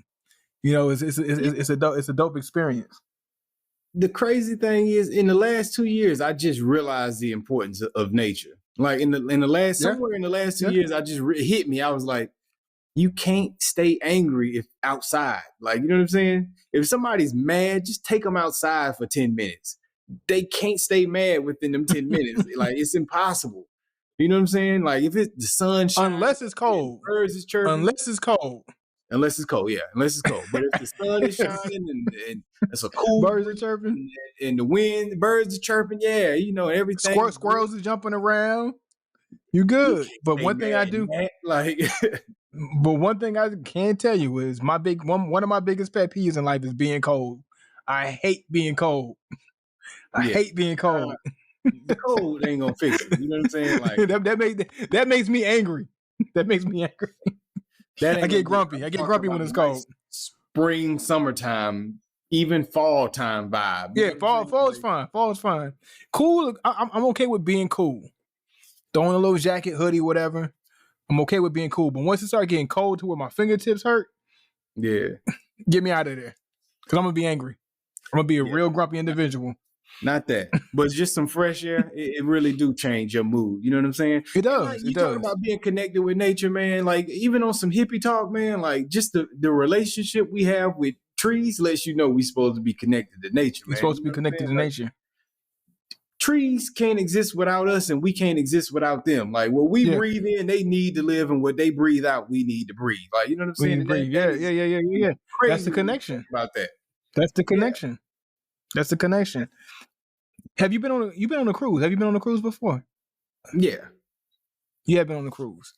It's a dope experience. The crazy thing is, in the last 2 years, I just realized the importance of nature. Like in the last somewhere in the last 2 years, I just hit me. I was like, you can't stay angry if outside. Like, you know what I'm saying? If somebody's mad, just take them outside for 10 minutes. They can't stay mad within them 10 minutes. Like, it's impossible. You know what I'm saying? Like, if it's the sun shining, unless it's cold, birds is chirping. Unless it's cold, yeah. Unless it's cold. But if the sun is shining and it's a cool birds are chirping and the wind, the birds are chirping, everything. Squirrels are jumping around. You good. But one thing I do, like, but one thing I can tell you is one of my biggest pet peeves in life is being cold. I hate being cold. I hate being cold. The cold ain't gonna fix it. You know what I'm saying? Like that makes me angry. That makes me angry. I get grumpy. I get grumpy when it's cold. Spring, summertime, even fall time vibe. Yeah, fall is fine. Fall is fine. Cool. I'm okay with being cool. Throwing a little jacket, hoodie, whatever. I'm okay with being cool. But once it starts getting cold to where my fingertips hurt, get me out of there. Because I'm gonna be angry. I'm gonna be a real grumpy individual. Not that, but just some fresh air. It really do change your mood. You know what I'm saying? It does. Like, you talk about being connected with nature, man. Like, even on some hippie talk, man. Like, just the relationship we have with trees lets you know we're supposed to be connected to nature. We're supposed to be connected to nature. Trees can't exist without us, and we can't exist without them. Like, what we breathe in, they need to live, and what they breathe out, we need to breathe. Like, you know what I'm saying? Yeah. That's the connection. About that. That's the connection. That's the connection. Have you been on a cruise? Have you been on a cruise before? Yeah. You have been on a cruise.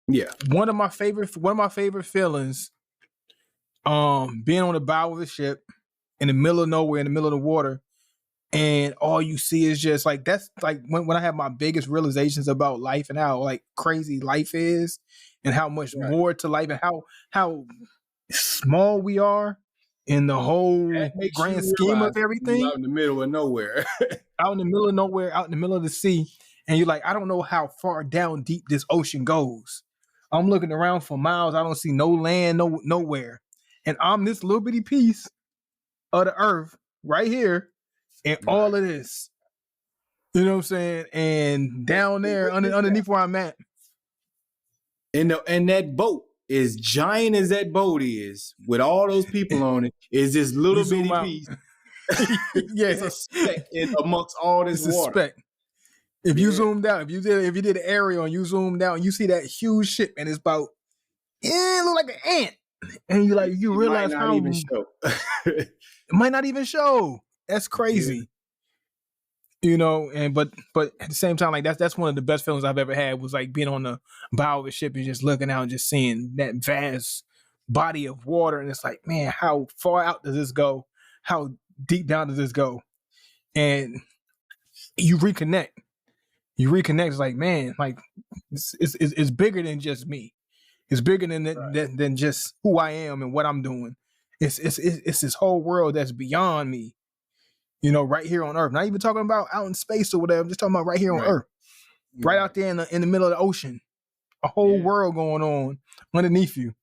Yeah. One of my favorite feelings, being on the bow of a ship in the middle of nowhere, in the middle of the water, and all you see is just like, that's like when I have my biggest realizations about life and how like crazy life is and how much more to life and how small we are in the whole grand scheme of everything. Out in the middle of nowhere. Out in the middle of nowhere, out in the middle of the sea. And you're like, I don't know how far down deep this ocean goes. I'm looking around for miles. I don't see no land, nowhere. And I'm this little bitty piece of the earth right here and all of this. You know what I'm saying? And down there, underneath where I'm at. And that boat, as giant as that boat is, with all those people on it, is this little bitty piece. It's a speck amongst all this water. Speck. If you zoomed out, if you did an aerial and you zoomed out and you see that huge ship and it's about, it look like an ant, and you realize how even show. It might not even show. That's crazy. And but at the same time, like that's one of the best feelings I've ever had, was like being on the bow of a ship and just looking out and just seeing that vast body of water. And it's like, man, how far out does this go? How deep down does this go? And you reconnect. It's like, man, like it's bigger than just me. It's bigger than just who I am and what I'm doing. It's this whole world that's beyond me. right here on Earth. Not even talking about out in space or whatever. I'm just talking about right here on Earth, right out there in the middle of the ocean. A whole world going on underneath you.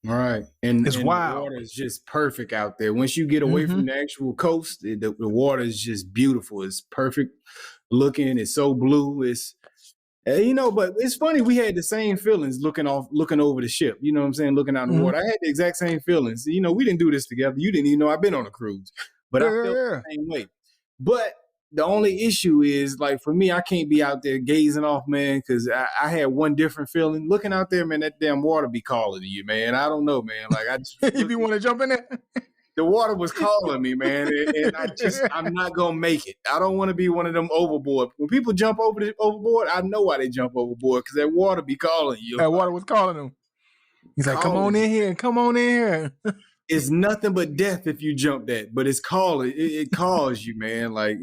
All right. And it's wild. The water is just perfect out there. Once you get away from the actual coast, the water is just beautiful. It's perfect looking. It's so blue. It's, but it's funny. We had the same feelings looking over the ship. You know what I'm saying? Looking out in the water. I had the exact same feelings. We didn't do this together. You didn't even know I've been on a cruise, but I felt the same way. But the only issue is, like, for me, I can't be out there gazing off, man, because I had one different feeling. Looking out there, man, that damn water be calling to you, man. I don't know, man. Like, I just if you want to jump in there, the water was calling me, man, and I'm not gonna make it. I don't want to be one of them overboard. When people jump overboard, I know why they jump overboard, because that water be calling you. That water was calling them. He's like, come on in here, come on in here. It's nothing but death if you jump that, but it's calling. It calls you, man. Like,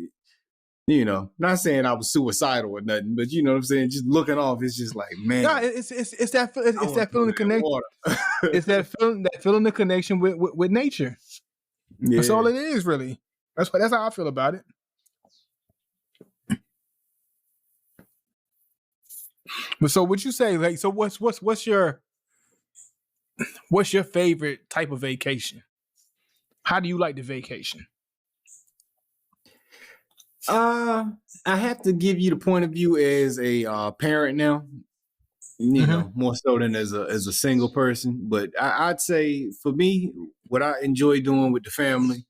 not saying I was suicidal or nothing, but you know what I'm saying? Just looking off, it's just like, man. No, it's that feeling of connection. It's that feeling of connection with nature. Yeah. That's all it is, really. That's how I feel about it. But so what you say, like, so what's your favorite type of vacation? How do you like the vacation? I have to give you the point of view as a parent now, more so than as a single person. But I'd say for me, what I enjoy doing with the family,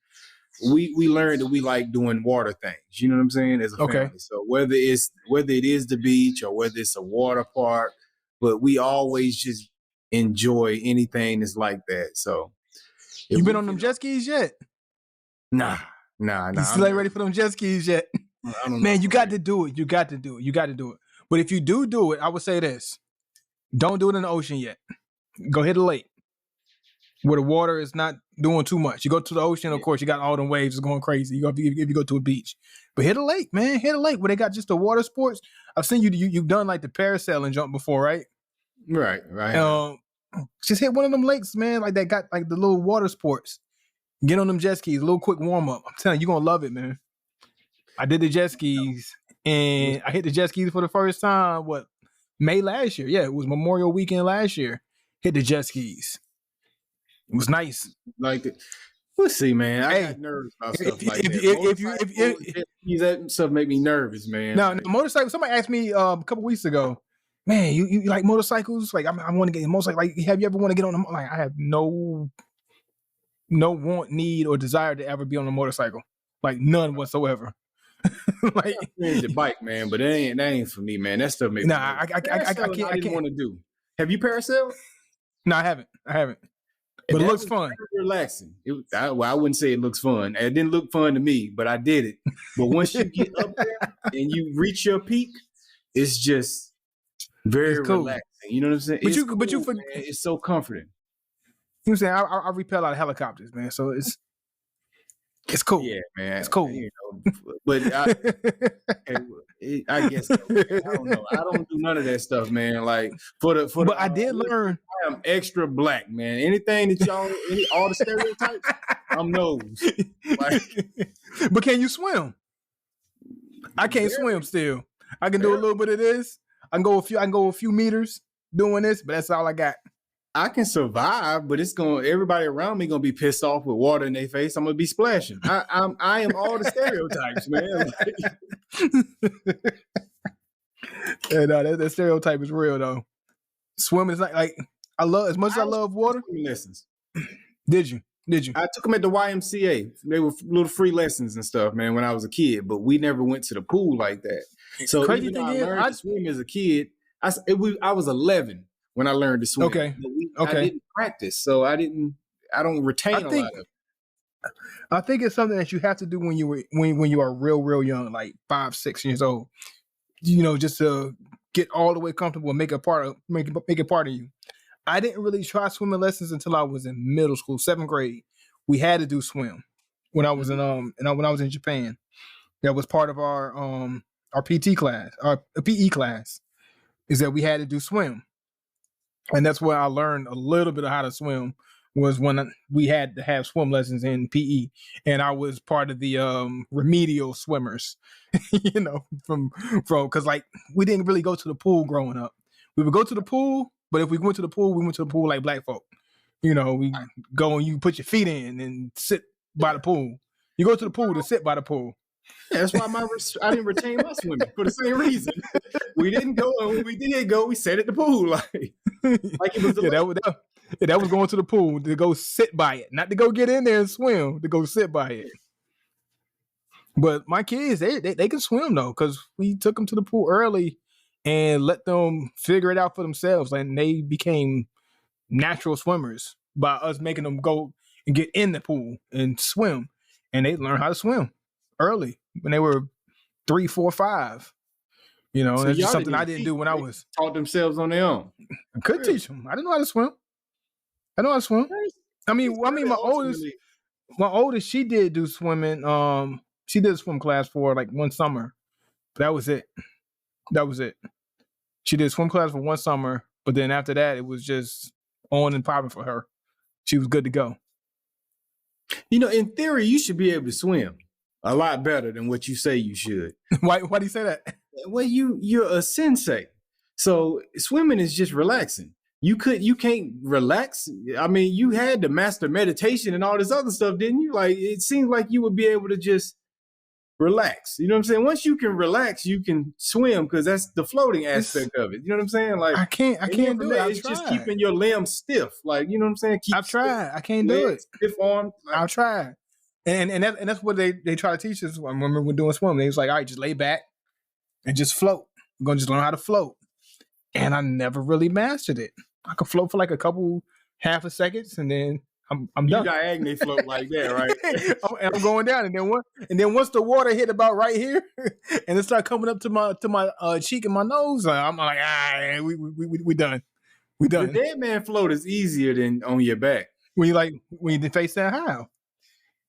we learned that we like doing water things. You know what I'm saying? As a family. So whether it is the beach or whether it's a water park, but we always just enjoy anything that's like that. So you been on them jet skis yet? Nah. You still ain't ready for them jet skis yet? Man, you got to do it. You got to do it. But if you do it, I would say this. Don't do it in the ocean yet. Go hit a lake where the water is not doing too much. You go to the ocean, of course, you got all them waves going crazy. If you go to a beach. But hit a lake, man. Hit a lake where they got just the water sports. I've seen you've done like the parasailing jump before, right? Right. Just hit one of them lakes, man, like that got like the little water sports. Get on them jet skis, a little quick warm up. I'm telling you, you're gonna love it, man. I did the jet skis, and I hit the jet skis for the first time. May last year? Yeah, it was Memorial Weekend last year. Hit the jet skis. It was nice. Like, we'll see, man. I got nervous about stuff like that. That stuff make me nervous, man. No, motorcycle. Somebody asked me a couple weeks ago, man, you like motorcycles? Like, I want to get a motorcycle. Like, have you ever want to get on them? Like, I have no want, need, or desire to ever be on a motorcycle. Like, none whatsoever. Like, the bike, man, but that ain't for me, man. That stuff makes me I can't want to do. Have you parasailed? No, I haven't. But it looks fun. Relaxing. I wouldn't say it looks fun. It didn't look fun to me, but I did it. But once you get up there and you reach your peak, it's just very relaxing. You know what I'm saying? It's so comforting. You know what I'm saying? I repel out of helicopters, man. So it's cool. Yeah, man. It's cool. But I guess so, I don't know. I don't do none of that stuff, man. Like but I did learn. I am extra black, man. Anything that all the stereotypes, I'm those. Like, but can you swim? I can't swim still. I can do a little bit of this. I can go a few meters doing this, but that's all I got. I can survive, but everybody around me gonna be pissed off with water in their face. I'm gonna be splashing. I am all the stereotypes, man. Yeah, no, that stereotype is real though. Swimming is like I love water. Lessons. Did you? I took them at the YMCA. They were little free lessons and stuff, man, when I was a kid. But we never went to the pool like that. So crazy thing is, I learned to swim as a kid. I was 11 when I learned to swim. Okay. I didn't practice, so I don't retain a lot of it. I think it's something that you have to do when you are real young, like 5, 6 years old. Just to get all the way comfortable and make it part of you. I didn't really try swimming lessons until I was in middle school, 7th grade. We had to do swim when I was in when I was in Japan. That was part of our PT class, our PE class, is that we had to do swim. And that's where I learned a little bit of how to swim. was when we had to have swim lessons in PE, and I was part of the remedial swimmers. From because like we didn't really go to the pool growing up. We would go to the pool, but if we went to the pool, we went to the pool like black folk. We go and you put your feet in and sit by the pool. You go to the pool to sit by the pool. Yeah, that's why I didn't retain my swimming for the same reason. We didn't go, and when we did go, we sat at the pool like it was the that was going to the pool to go sit by it, not to go get in there and swim, to go sit by it. But my kids, they can swim though, because we took them to the pool early and let them figure it out for themselves, and they became natural swimmers by us making them go and get in the pool and swim, and they learned how to swim early when they were 3, 4, 5. So that's just something I didn't do when I was taught themselves on their own. I could teach them. I didn't know how to swim. I know how to swim. I mean, my oldest, she did do swimming. She did a swim class for like one summer, but that was it. She did swim class for one summer, but then after that, it was just on and popping for her. She was good to go. In theory, you should be able to swim a lot better than what you say you should. Why do you say that? Well, you're a sensei, so swimming is just relaxing. You can't relax. I mean, you had to master meditation and all this other stuff, didn't you? Like, it seems like you would be able to just relax. You know what I'm saying? Once you can relax, you can swim, because that's the floating aspect of it. You know what I'm saying? Like, I can't do it. It's just keeping your limbs stiff. Like, you know what I'm saying? I've tried. I can't do it. Stiff arms. I'll try. And that's what they try to teach us when we're doing swimming. They was like, all right, just lay back and just float. We're gonna just learn how to float. And I never really mastered it. I could float for like a couple half a seconds, and then I'm done. You diagonally float like that, right? And I'm going down, and then once the water hit about right here, and it started coming up to my cheek and my nose, I'm like, we done. We done. The dead man float is easier than on your back. When you face down, how?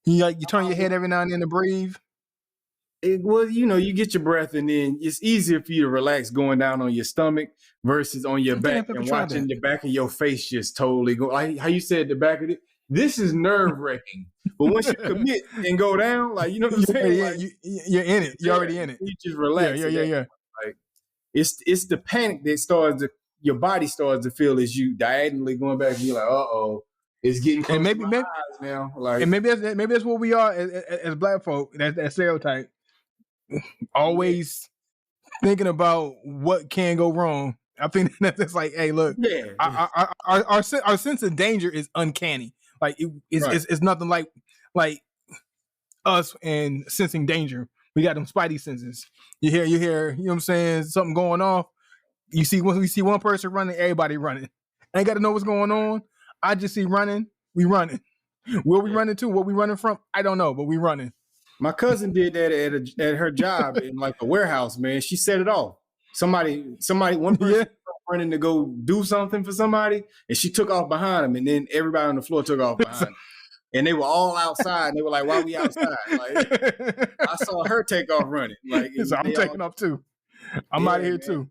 You turn your head every now and then to breathe. You get your breath, and then it's easier for you to relax going down on your stomach versus on your back, and watching the back of your face just totally go. Like how you said, the back of it. This is nerve wracking, but once you commit and go down, like, you know what I'm saying? Yeah, like, you're in it. You're already in it. You just relax. Yeah. Like, it's the panic that your body starts to feel as you diagonally going back, and you're like, uh-oh. It's getting close to my eyes now. Like, and maybe that's what we are as black folk. That stereotype. Always thinking about what can go wrong. I think that's like, hey, look, our sense of danger is uncanny. Like it's nothing like us and sensing danger. We got them spidey senses. You hear, you know what I'm saying? Something going off. We see one person running, everybody running. I ain't got to know what's going on. I just see running. We running. Where we running to? What we running from? I don't know, but we running. My cousin did that at her job in like a warehouse, man. She set it off. One person running to go do something for somebody, and she took off behind him, and then everybody on the floor took off behind him. And they were all outside, and they were like, why we outside? Like, I saw her take off running. Like, so I'm taking off too. I'm out of here too.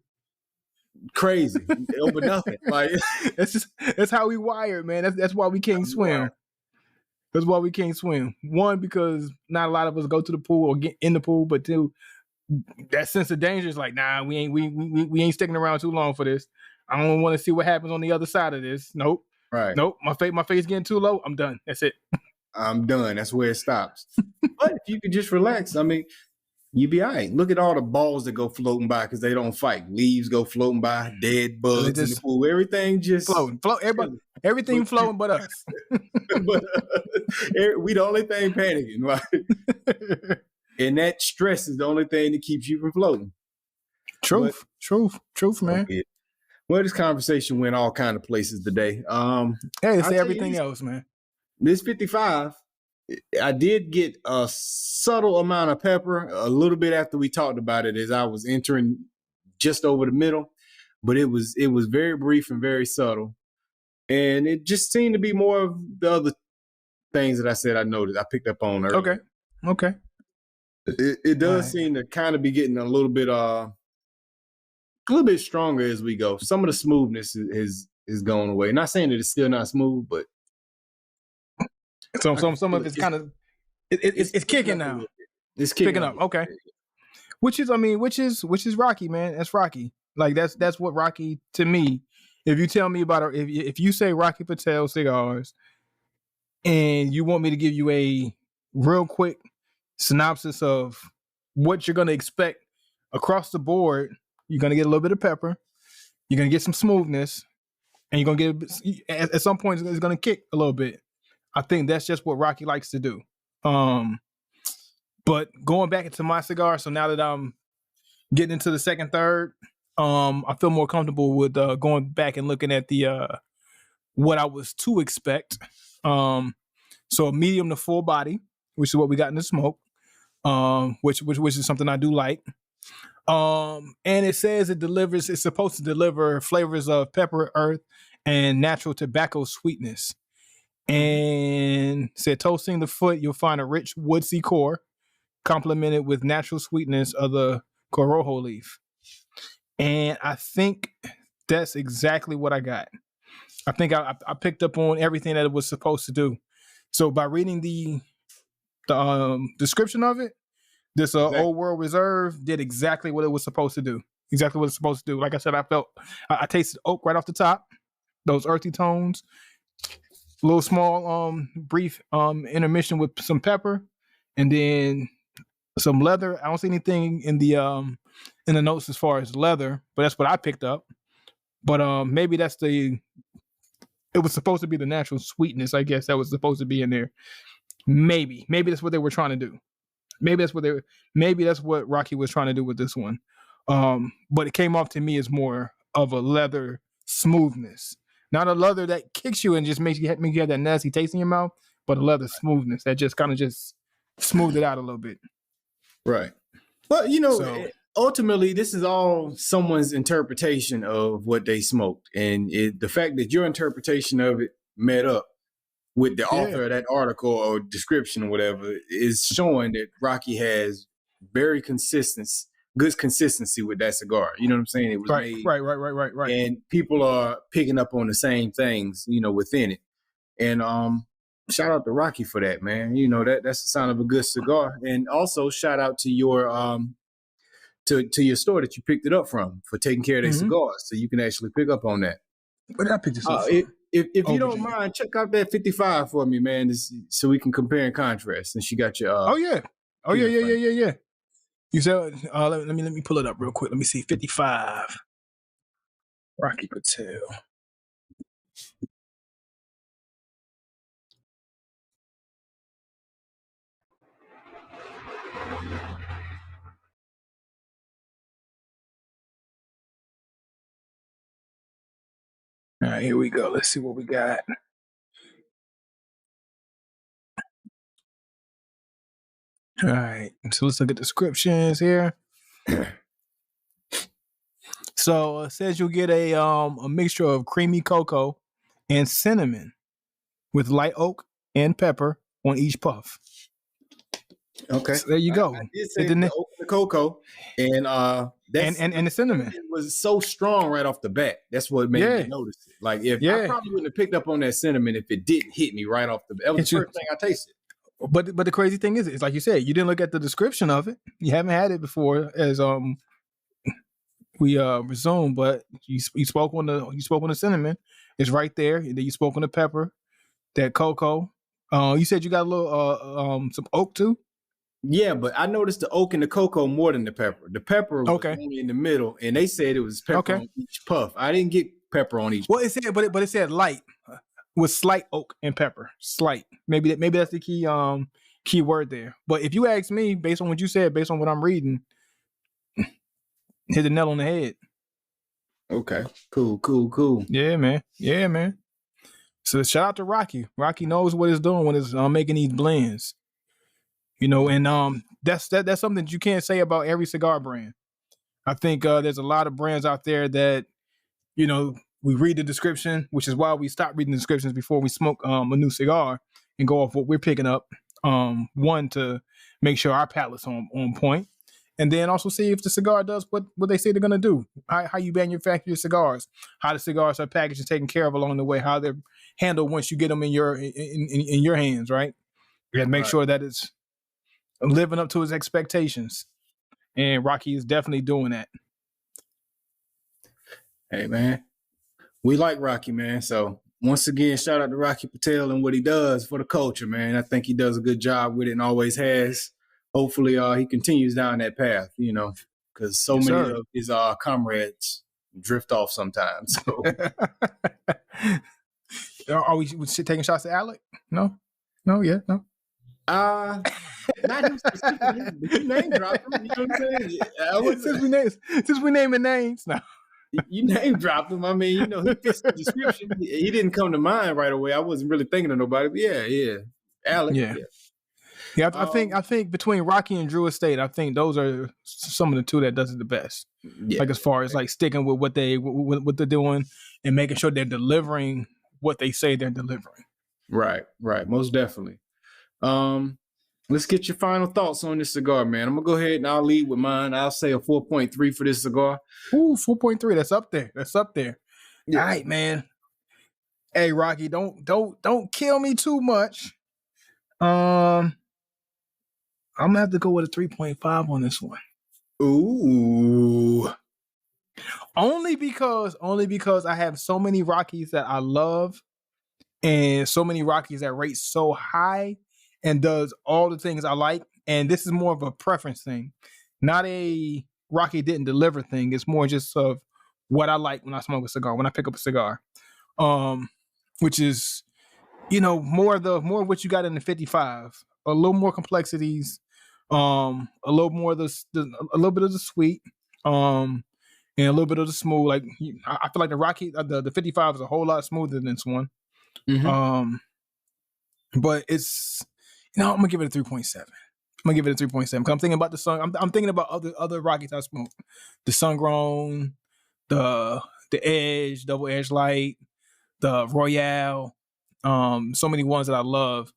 Crazy. Over nothing. Like, that's how we wired, man. That's why we can't swim. That's why we can't swim. One, because not a lot of us go to the pool or get in the pool, but two, that sense of danger is like, nah, we ain't sticking around too long for this. I don't want to see what happens on the other side of this. Nope. Right. Nope. My face getting too low. I'm done. That's it. I'm done. That's where it stops. But if you could just relax, I mean, you'd be all right. Look at all the balls that go floating by because they don't fight. Leaves go floating by, dead bugs in the pool. Everything just floating. Everything floating but us. But we the only thing panicking. Like, and that stress is the only thing that keeps you from floating. Truth, man. Okay. Well, this conversation went all kind of places today. Hey, say everything else, man. This 55, I did get a subtle amount of pepper a little bit after we talked about it as I was entering just over the middle, but it was very brief and very subtle. And it just seemed to be more of the other things that I said I noticed. I picked up on earlier. Okay. It does seem to kind of be getting a little bit stronger as we go. Some of the smoothness is going away. Not saying that it's still not smooth, but I can Some feel of it. it's kind of it's Picking kicking up a now. little bit. It's kicking Picking up a up. little Okay. bit. Which is Rocky, man. That's Rocky. Like that's what Rocky to me. If you tell me about if you say Rocky Patel cigars and you want me to give you a real quick synopsis of what you're gonna expect across the board, you're gonna get a little bit of pepper, you're gonna get some smoothness, and you're gonna get at some point it's gonna kick a little bit. I think that's just what Rocky likes to do. But going back into my cigar, so now that I'm getting into the second, third, I feel more comfortable with going back and looking at the what I was to expect. So a medium to full body, which is what we got in the smoke, which is something I do like. And it says it's supposed to deliver flavors of pepper, earth, and natural tobacco sweetness. And said toasting the foot, you'll find a rich woodsy core, complemented with natural sweetness of the corojo leaf. And I think that's exactly what I got. I think I picked up on everything that it was supposed to do. So by reading the description of it, this Exactly. Old World Reserve did exactly what it was supposed to do. Exactly what it's supposed to do. Like I said, I tasted oak right off the top, those earthy tones, a little small brief intermission with some pepper, and then some leather. I don't see anything in the notes as far as leather, but that's what I picked up. But maybe it was supposed to be the natural sweetness, I guess, that was supposed to be in there. Maybe that's what they were trying to do. Maybe that's what Rocky was trying to do with this one. But it came off to me as more of a leather smoothness, not a leather that kicks you and just makes you have that nasty taste in your mouth, but a leather smoothness that just kind of just smoothed it out a little bit. Right. Well, ultimately, this is all someone's interpretation of what they smoked, and the fact that your interpretation of it met up with the author of that article or description or whatever is showing that Rocky has good consistency with that cigar. You know what I'm saying? It was made right. And people are picking up on the same things, within it. And shout out to Rocky for that, man. That's the sign of a good cigar. And also shout out to your to your store that you picked it up from for taking care of their cigars, so you can actually pick up on that. Where did I pick this up from? If you don't mind, check out that 55 for me, man, so we can compare and contrast. And she got your yeah. You said let me pull it up real quick. Let me see. 55. Rocky Patel. All right, here we go. Let's see what we got. All right, so let's look at descriptions here. So it says you'll get a mixture of creamy cocoa and cinnamon with light oak and pepper on each puff. Okay, so there you go. I did say the cocoa and and the cinnamon. It was so strong right off the bat. That's what made me notice it. Like I probably wouldn't have picked up on that cinnamon if it didn't hit me right off the bat. That was the first thing I tasted. But the crazy thing is, it's like you said, you didn't look at the description of it. You haven't had it before, as we resumed. But you spoke on the cinnamon. It's right there. And then you spoke on the pepper, that cocoa. You said you got a little some oak too. Yeah, but I noticed the oak and the cocoa more than the pepper. The pepper was only in the middle, and they said it was pepper on each puff. I didn't get pepper on each. Well, it said, but it said light with slight oak and pepper. Slight. Maybe that's the key word there. But if you ask me, based on what you said, based on what I'm reading, hit the nail on the head. Okay. Cool. Yeah, man. So shout out to Rocky. Rocky knows what he's doing when he's making these blends. And that's something that you can't say about every cigar brand. I think there's a lot of brands out there that, we read the description, which is why we stop reading the descriptions before we smoke a new cigar and go off what we're picking up. One, to make sure our palate's on point, and then also see if the cigar does what they say they're gonna do. How you manufacture your cigars, how the cigars are packaged and taken care of along the way, how they're handled once you get them in your hands, right? And make sure that it's living up to his expectations. And Rocky is definitely doing that. Hey, man, we like Rocky, man. So once again, shout out to Rocky Patel and what he does for the culture, man. I think he does a good job with it and always has. Hopefully, he continues down that path, because so many of his comrades drift off sometimes. So. Are we taking shots at Alec? No, yeah, no. Not him specifically, but you name dropped him. You know what I'm saying? Since we naming names now. You name dropped him. I mean, he fits the description. He didn't come to mind right away. I wasn't really thinking of nobody, but yeah. Alec. Yeah. I think between Rocky and Drew Estate, I think those are some of the two that does it the best. Yeah. Like as far as like sticking with what they're doing and making sure they're delivering what they say they're delivering. Right. Most definitely. Let's get your final thoughts on this cigar, man. I'm gonna go ahead and I'll lead with mine. I'll say a 4.3 for this cigar. Ooh, 4.3. That's up there. Yeah. All right, man. Hey, Rocky, don't kill me too much. I'm gonna have to go with a 3.5 on this one. Ooh. Only because I have so many Rockies that I love, and so many Rockies that rate so high and does all the things I like. And this is more of a preference thing, not a Rocky didn't deliver thing. It's more just of what I like when I smoke a cigar, when I pick up a cigar, which is, more of what you got in the 55, a little more complexities, a little more of a little bit of the sweet, and a little bit of the smooth. Like I feel like the Rocky, the 55 is a whole lot smoother than this one. Mm-hmm. But it's, I'm gonna give it a 3.7. I'm gonna give it a 3.7 because I'm thinking about the sun. I'm thinking about other Rockies I smoked, the Sun Grown, the Edge, Double Edge Light, the Royale. So many ones that I love.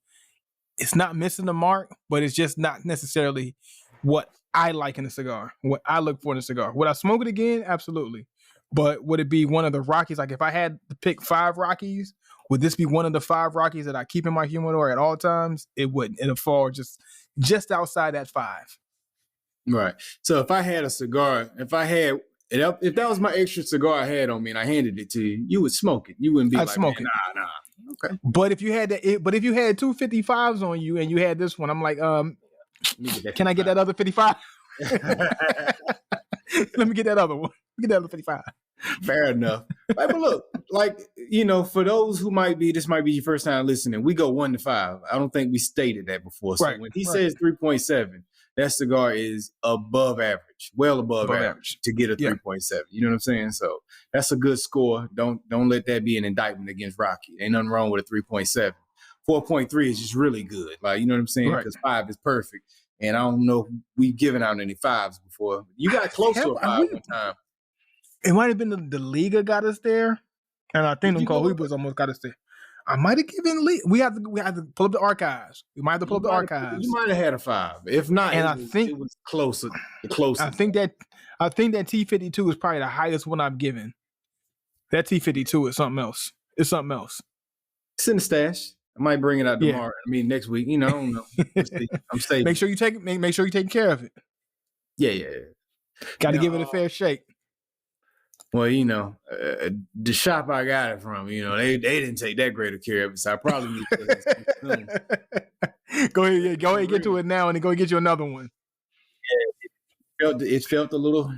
It's not missing the mark, but it's just not necessarily what I like in a cigar, what I look for in a cigar. Would I smoke it again? Absolutely. But would it be one of the Rockies? Like if I had to pick 5 Rockies, would this be one of the 5 Rockies that I keep in my humidor at all times? It wouldn't. It'll fall just outside that 5. Right. So if I had a cigar, if that was my extra cigar I had on me and I handed it to you, you would smoke it. You wouldn't be smoke it. Nah. Okay. But if you had two 55s on you and you had this one, I'm like, can I get that other 55? Let me get that other one. Get that other 55. Fair enough. But look, for those who this might be your first time listening, we go 1 to 5. I don't think we stated that before. So when he says 3.7, that cigar is above average, well above average to get a 3.7. You know what I'm saying? So that's a good score. Don't let that be an indictment against Rocky. Ain't nothing wrong with a 3.7. 4.3 is just really good. Like, you know what I'm saying? Because 5 is perfect. And I don't know if we've given out any 5s before. You got close to a 5 one time. It might have been the Liga got us there, and I think the Cohibas almost got us there. I might have given We have to pull up the archives. We might have to pull up the archives. You might have had a 5. If not, I think it was closer. I think that T52 is probably the highest one I've given. That T52 is something else. It's in the stash. I might bring it out tomorrow. I mean, next week. I don't know. I'm saving. Make sure you take care of it. Yeah. Got to give it a fair shake. Well, the shop I got it from, they didn't take that great of care of it, so I probably need to Go ahead, get to it now, and then go get you another one. Yeah, it felt a little.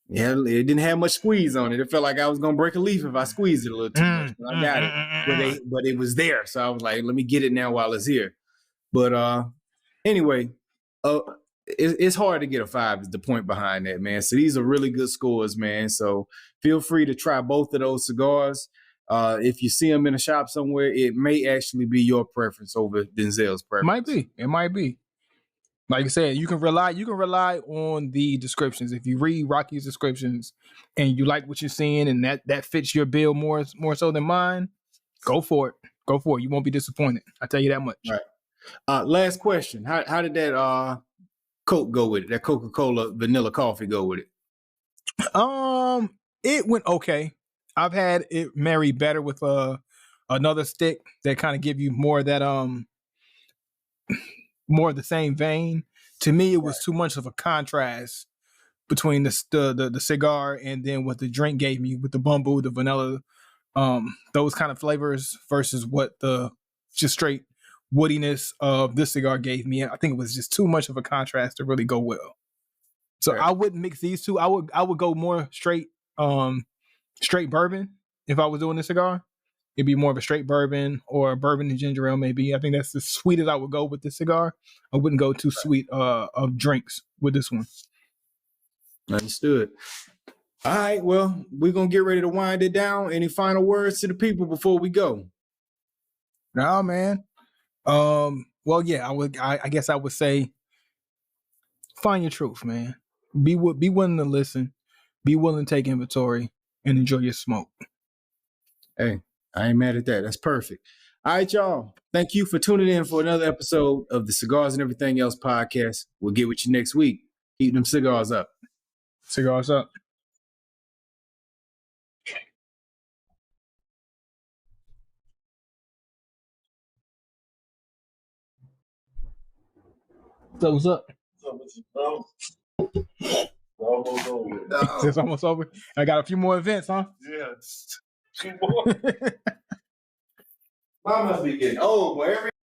Yeah, it didn't have much squeeze on it. It felt like I was gonna break a leaf if I squeezed it a little too much. But I got it, but it was there, so I was like, let me get it now while it's here. But anyway, it's hard to get a 5 is the point behind that, man. So these are really good scores, man. So feel free to try both of those cigars. If you see them in a shop somewhere, it may actually be your preference over Denzel's preference. It might be. Like I said, you can rely on the descriptions. If you read Rocky's descriptions and you like what you're seeing and that fits your bill more so than mine, go for it. You won't be disappointed. I tell you that much. Right. Last question. How did that Coke go with it? That Coca-Cola vanilla coffee go with it? It went okay. I've had it marry better with another stick that kind of give you more of that more of the same vein. To me, it was too much of a contrast between the cigar and then what the drink gave me with the bamboo, the vanilla, those kind of flavors versus what the just straight woodiness of this cigar gave me. I think it was just too much of a contrast to really go well. So I wouldn't mix these two. I would go more straight bourbon if I was doing this cigar. It'd be more of a straight bourbon or bourbon and ginger ale, maybe. I think that's the sweetest I would go with this cigar. I wouldn't go too sweet of drinks with this one. Understood. All right, well, we're gonna get ready to wind it down. Any final words to the people before we go? Nah, man. Well, yeah, I guess I would say find your truth, man. Be willing to listen, be willing to take inventory, and enjoy your smoke. Hey, I ain't mad at that. That's perfect. All right, y'all. Thank you for tuning in for another episode of the Cigars and Everything Else podcast. We'll get with you next week. Keep them cigars up. Cigars up. So what's up? Almost over. It's almost over. I got a few more events, huh? Yeah. 2 more. I must be getting old, boy.